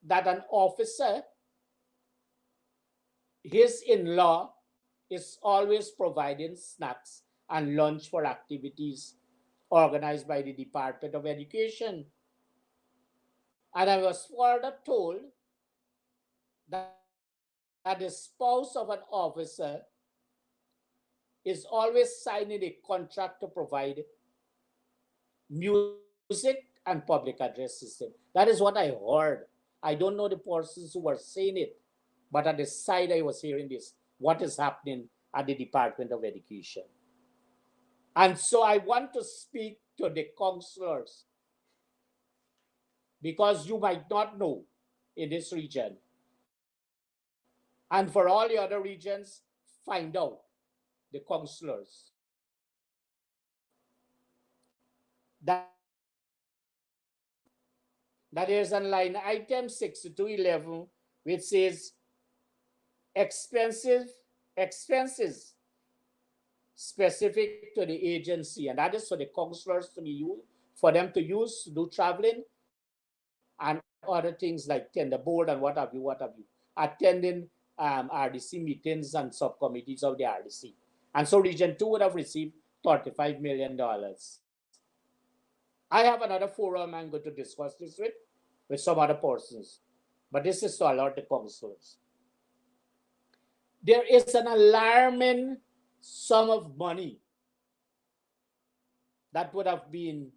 that an officer, his in-law, is always providing snacks and lunch for activities organized by the Department of Education. And I was further told that the spouse of an officer is always signing a contract to provide music and public address system. That is what I heard. I don't know the persons who were saying it, but at the side I was hearing this, what is happening at the Department of Education. And so I want to speak to the counselors because you might not know in this region. And for all the other regions, find out the counselors that is on line item 6211, which says expensive expenses specific to the agency, and that is for the counselors to be used for them to use to do traveling and other things like tender board and what have you, attending RDC meetings and subcommittees of the RDC. And so Region 2 would have received $35 million. I have another forum I'm going to discuss this with some other persons, but this is to alert the councillors. There is an alarming sum of money that would have been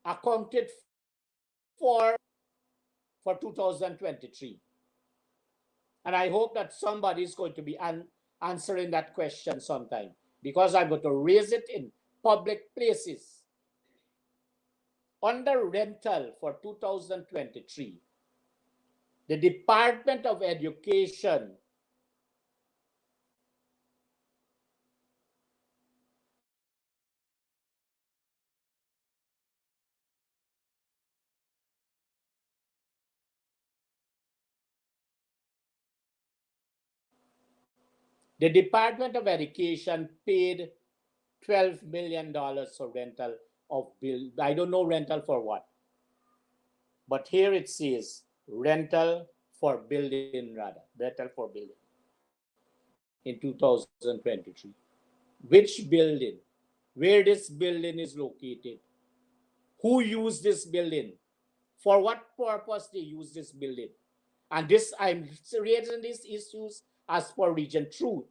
accounted for 2023. And I hope that somebody is going to be answering that question sometime, because I'm going to raise it in public places. Under rental for 2023, the Department of Education paid $12 million for rental of bill. I don't know rental for what, but here it says rental for building, rental for building in 2023. Which building? Where this building is located? Who used this building? For what purpose they use this building? And this, I'm raising these issues as for Region 2.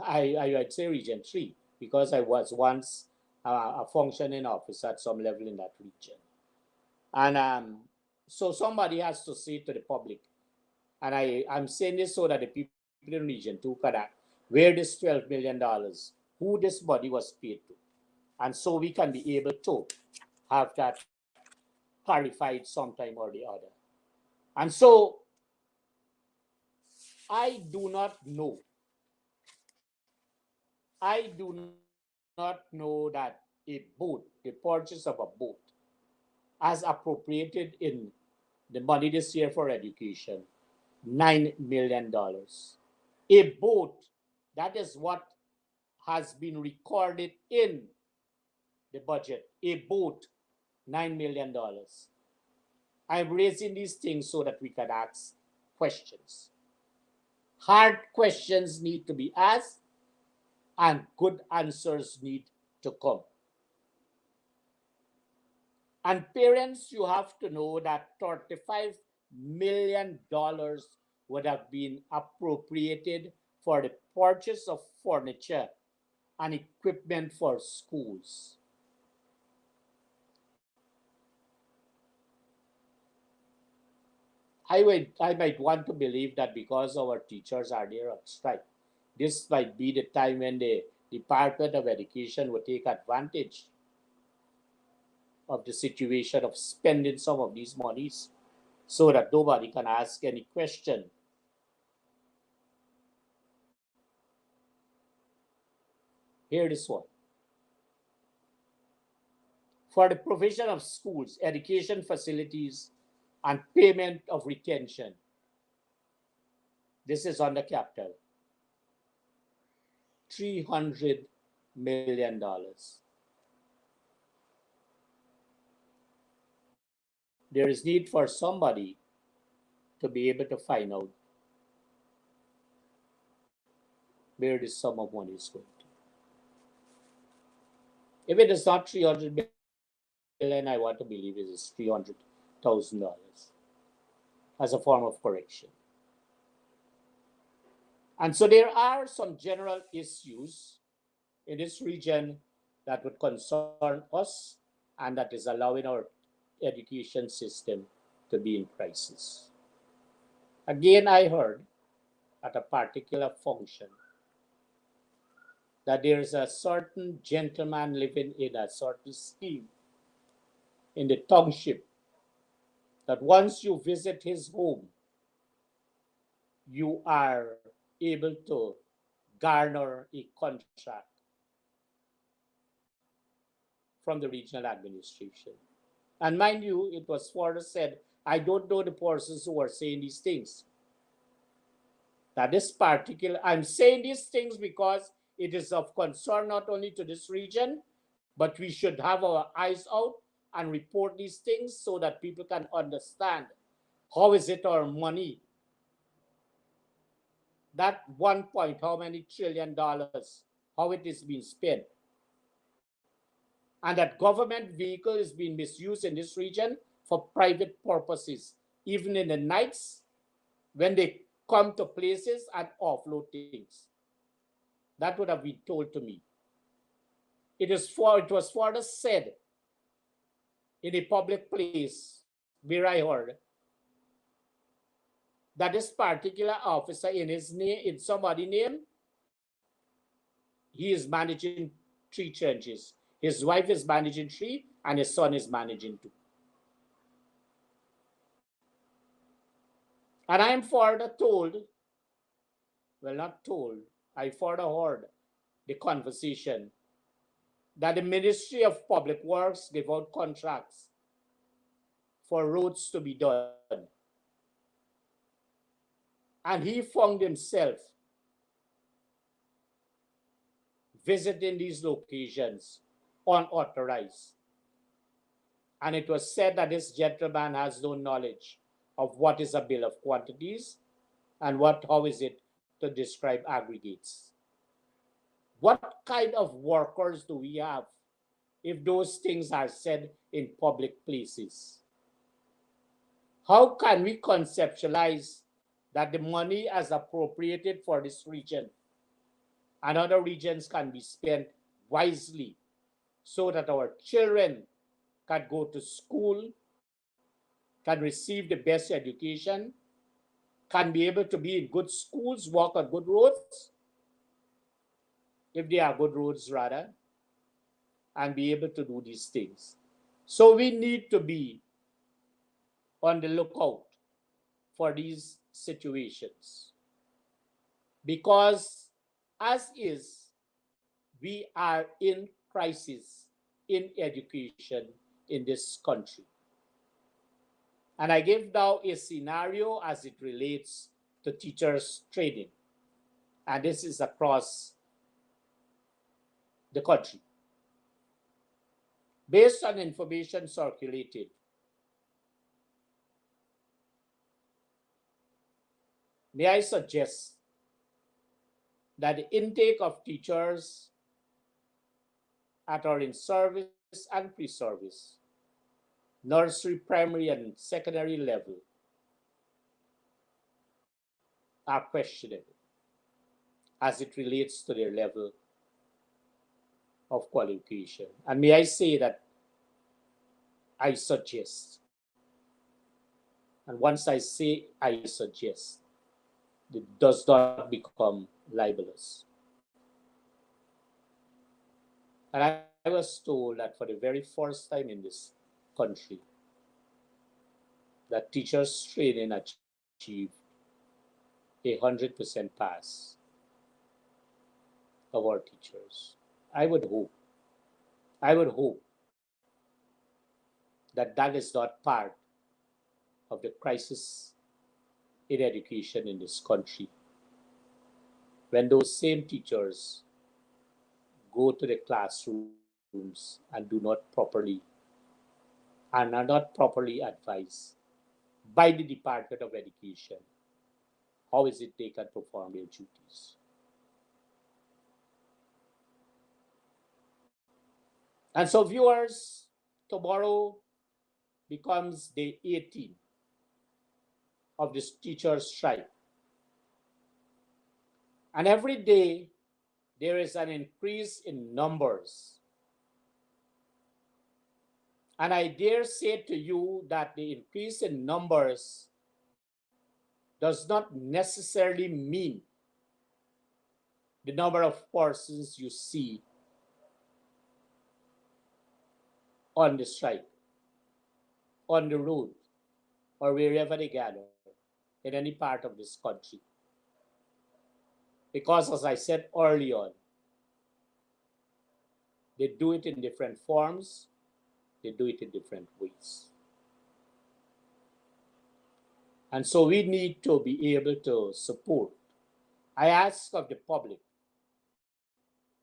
I'd say Region 3, because I was once a functioning officer at some level in that region. And so somebody has to say to the public, and I'm saying this so that the people in Region 2 can ask, where this $12 million, who this body was paid to. And so we can be able to have that clarified sometime or the other. And so I do not know. I do not know that a boat, the purchase of a boat, as appropriated in the money this year for education, $9 million. A boat, that is what has been recorded in the budget. A boat, $9 million. I'm raising these things so that we can ask questions. Hard questions need to be asked, and good answers need to come. And parents, you have to know that $35 million would have been appropriated for the purchase of furniture and equipment for schools. I might want to believe that because our teachers are there on strike, This might be the time when the Department of Education will take advantage of the situation of spending some of these monies so that nobody can ask any question. Here is one. For the provision of schools, education facilities, and payment of retention. This is on the capital. $300 million. There is need for somebody to be able to find out where this sum of money is going to. If it is not $300 million, I want to believe it is $300,000 as a form of correction. And so there are some general issues in this region that would concern us and that is allowing our education system to be in crisis. Again, I heard at a particular function that there is a certain gentleman living in a certain scheme in the township that once you visit his home, you are able to garner a contract from the regional administration. And mind you, it was further said, I don't know the persons who are saying these things. That this particular, I'm saying these things because it is of concern not only to this region, but we should have our eyes out and report these things so that people can understand how is it our money, that 1 point, how many trillion dollars, how it is being spent. And that government vehicle is being misused in this region for private purposes, even in the nights when they come to places and offload things. That would have been told to me. It was further said in a public place where I heard that this particular officer in his name, in somebody's name, he is managing 3 churches. His wife is managing 3, and his son is managing 2. And I am further told, well, not told, I further heard the conversation that the Ministry of Public Works gave out contracts for roads to be done. And he found himself visiting these locations unauthorized. And it was said that this gentleman has no knowledge of what is a bill of quantities and how is it to describe aggregates. What kind of workers do we have if those things are said in public places? How can we conceptualize that the money as appropriated for this region and other regions can be spent wisely so that our children can go to school, can receive the best education, can be able to be in good schools, walk on good roads, if they are good roads rather, and be able to do these things. So we need to be on the lookout for these situations. Because as is, we are in crisis in education in this country. And I give now a scenario as it relates to teachers' training. And this is across the country. Based on information circulated, may I suggest that the intake of teachers at our in-service and pre-service, nursery, primary, and secondary level are questionable as it relates to their level of qualification. And may I say that I suggest, and once I say I suggest, it does not become libelous. And I was told that for the very first time in this country, that teachers training achieved 100% pass of our teachers. I would hope, I would hope that that is not part of the crisis in education in this country. When those same teachers go to the classrooms and do not properly and are not properly advised by the Department of Education, how is it they can perform their duties? And so, viewers, tomorrow becomes day 18 of this teacher's strike. And every day there is an increase in numbers. And I dare say to you that the increase in numbers does not necessarily mean the number of persons you see on the strike, on the road, or wherever they gather in any part of this country. Because, as I said early on, they do it in different forms, they do it in different ways. And so we need to be able to support. I ask of the public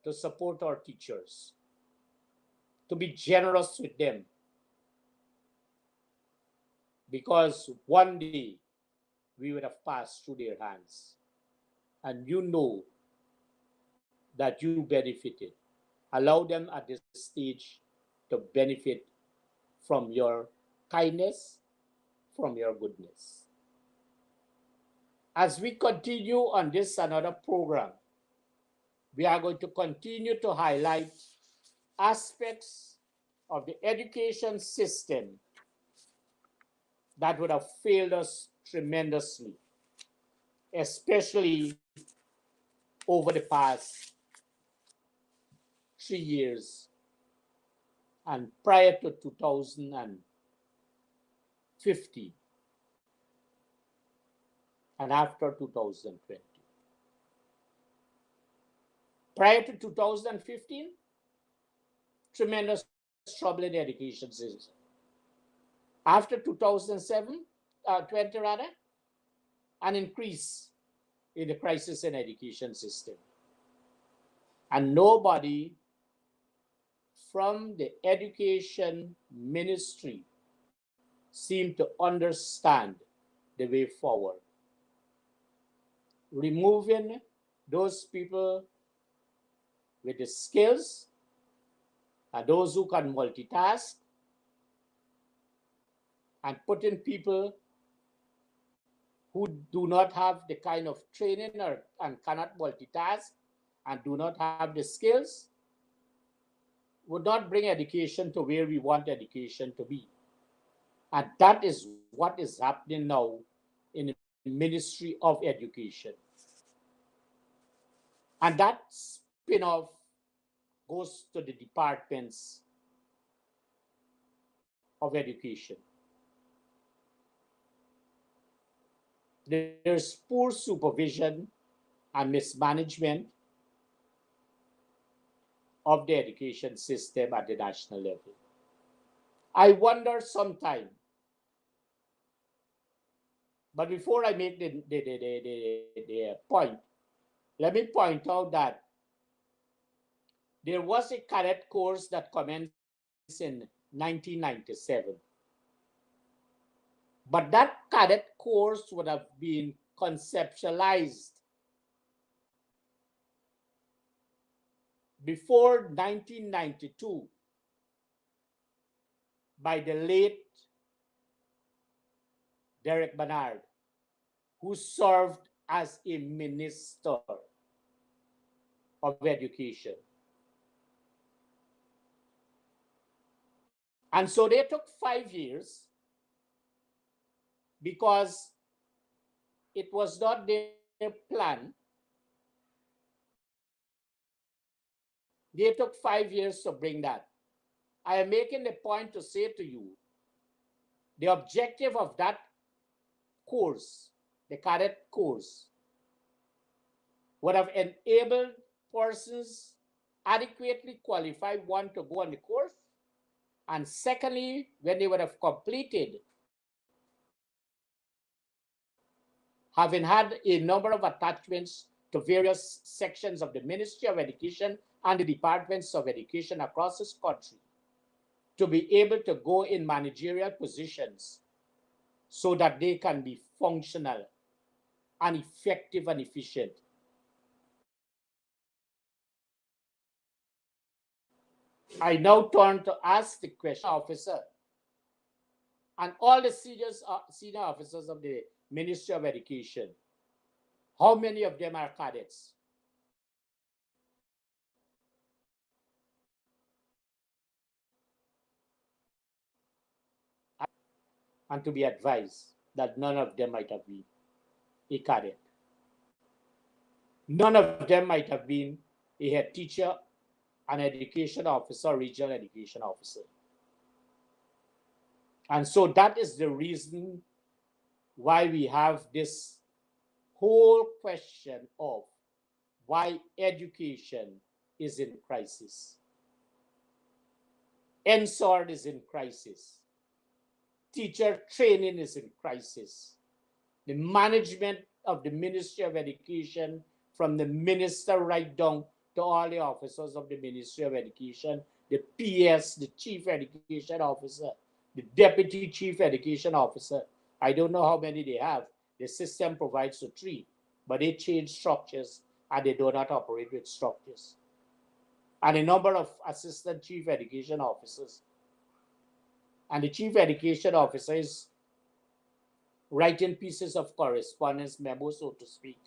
to support our teachers, to be generous with them, because one day we would have passed through their hands. And you know that you benefited. Allow them at this stage to benefit from your kindness, from your goodness. As we continue on this another program, we are going to continue to highlight aspects of the education system that would have failed us tremendously, especially over the past 3 years and prior to 2015 and after 2020. Prior to 2015, tremendous trouble in the education system. After 2020 rather, an increase in the crisis in education system. And nobody from the education ministry seemed to understand the way forward. Removing those people with the skills and those who can multitask, and putting people who do not have the kind of training and cannot multitask and do not have the skills would not bring education to where we want education to be. And that is what is happening now in the Ministry of Education. And that spin-off goes to the departments of education. There's poor supervision and mismanagement of the education system at the national level. I wonder sometime, but before I make the point, let me point out that there was a cadet course that commenced in 1997. But that cadet course would have been conceptualized before 1992 by the late Derek Bernard, who served as a minister of education. And so they took 5 years because it was not their plan They took 5 years to bring that. I am making the point to say to you, the objective of that course, the cadet course, would have enabled persons adequately qualified, one, to go on the course, and secondly, when they would have completed, having had a number of attachments to various sections of the Ministry of Education and the departments of education across this country, to be able to go in managerial positions so that they can be functional and effective and efficient. I now turn to ask the question, officer, and all the senior officers of the Ministry of Education, how many of them are cadets? And to be advised that none of them might have been a cadet. None of them might have been a head teacher, an education officer, regional education officer. And so that is the reason why we have this whole question of why education is in crisis. NSORD is in crisis. Teacher training is in crisis. The management of the Ministry of Education, from the minister right down to all the officers of the Ministry of Education, the PS, the Chief Education Officer, the Deputy Chief Education Officer. I don't know how many they have. The system provides for 3, but they change structures and they do not operate with structures. And a number of Assistant Chief Education Officers. And the Chief Education Officer is writing pieces of correspondence, memos, so to speak,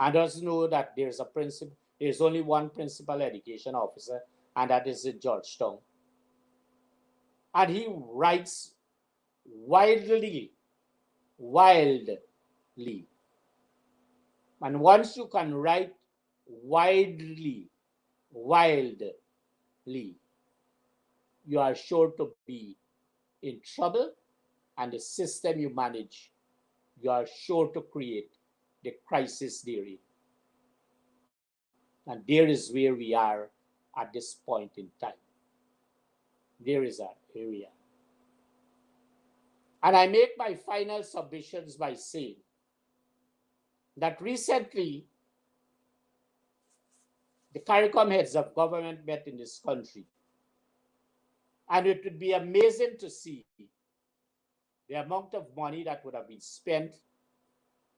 and doesn't know that there's only one principal education officer, and that is in Georgetown. And he writes wildly. And once you can write wildly, you are sure to be in trouble, and the system you manage, you are sure to create the crisis theory. And there is where we are at this point in time. There is our area. And I make my final submissions by saying that recently the CARICOM heads of government met in this country. And it would be amazing to see the amount of money that would have been spent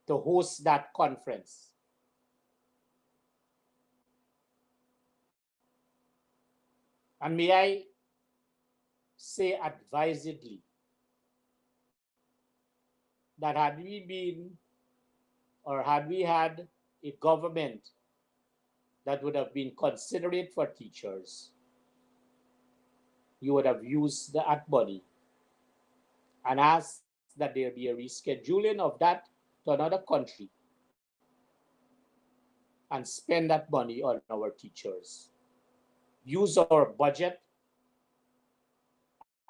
to host that conference. And may I say advisedly that had we had a government that would have been considerate for teachers, you would have used that money and asked that there be a rescheduling of that to another country and spend that money on our teachers. Use our budget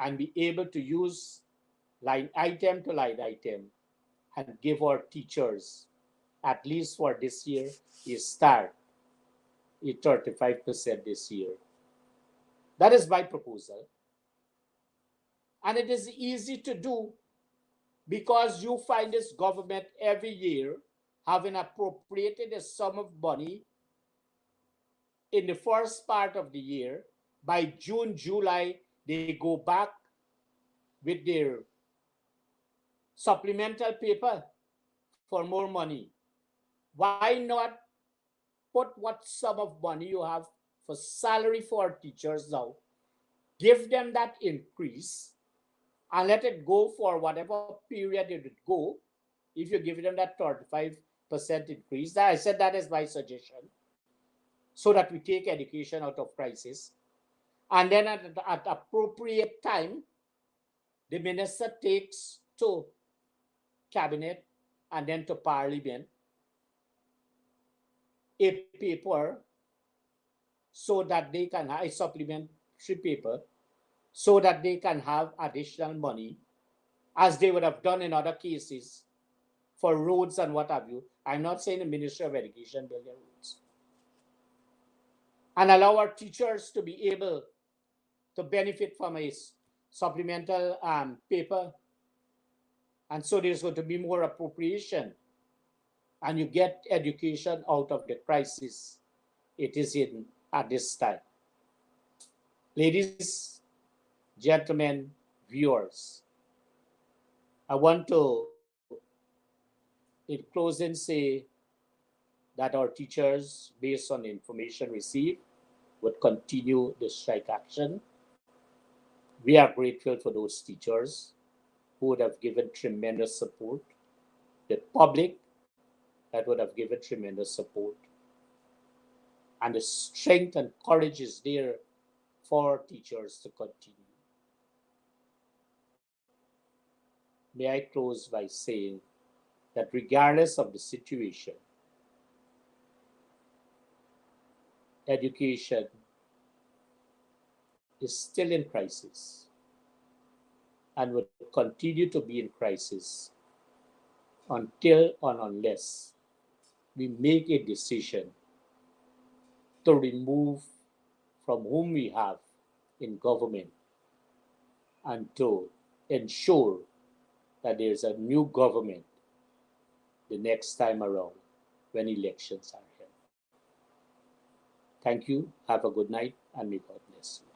and be able to use line item to line item and give our teachers, at least for this year, a start, a 35% this year. That is my proposal. And it is easy to do because you find this government every year having appropriated a sum of money in the first part of the year. By June, July, they go back with their supplemental paper for more money. Why not put what sum of money you have for salary for teachers now, give them that increase, and let it go for whatever period it would go. If you give them that 35% increase, I said that is my suggestion, so that we take education out of crisis. And then at appropriate time, the minister takes to cabinet and then to parliament a paper so that they can have a supplementary paper, so that they can have additional money, as they would have done in other cases for roads and what have you. I'm not saying the Ministry of Education build their roads. And allow our teachers to be able to benefit from a supplemental paper. And so there's going to be more appropriation. And you get education out of the crisis it is in at this time. Ladies, gentlemen, viewers, I want to, in closing, say that our teachers, based on the information received, would continue the strike action. We are grateful for those teachers who would have given tremendous support, the public that would have given tremendous support, and the strength and courage is there for teachers to continue. May I close by saying that regardless of the situation, education is still in crisis and will continue to be in crisis until and unless we make a decision to remove from whom we have in government and to ensure that there's a new government the next time around when elections are held. Thank you. Have a good night, and may God bless you.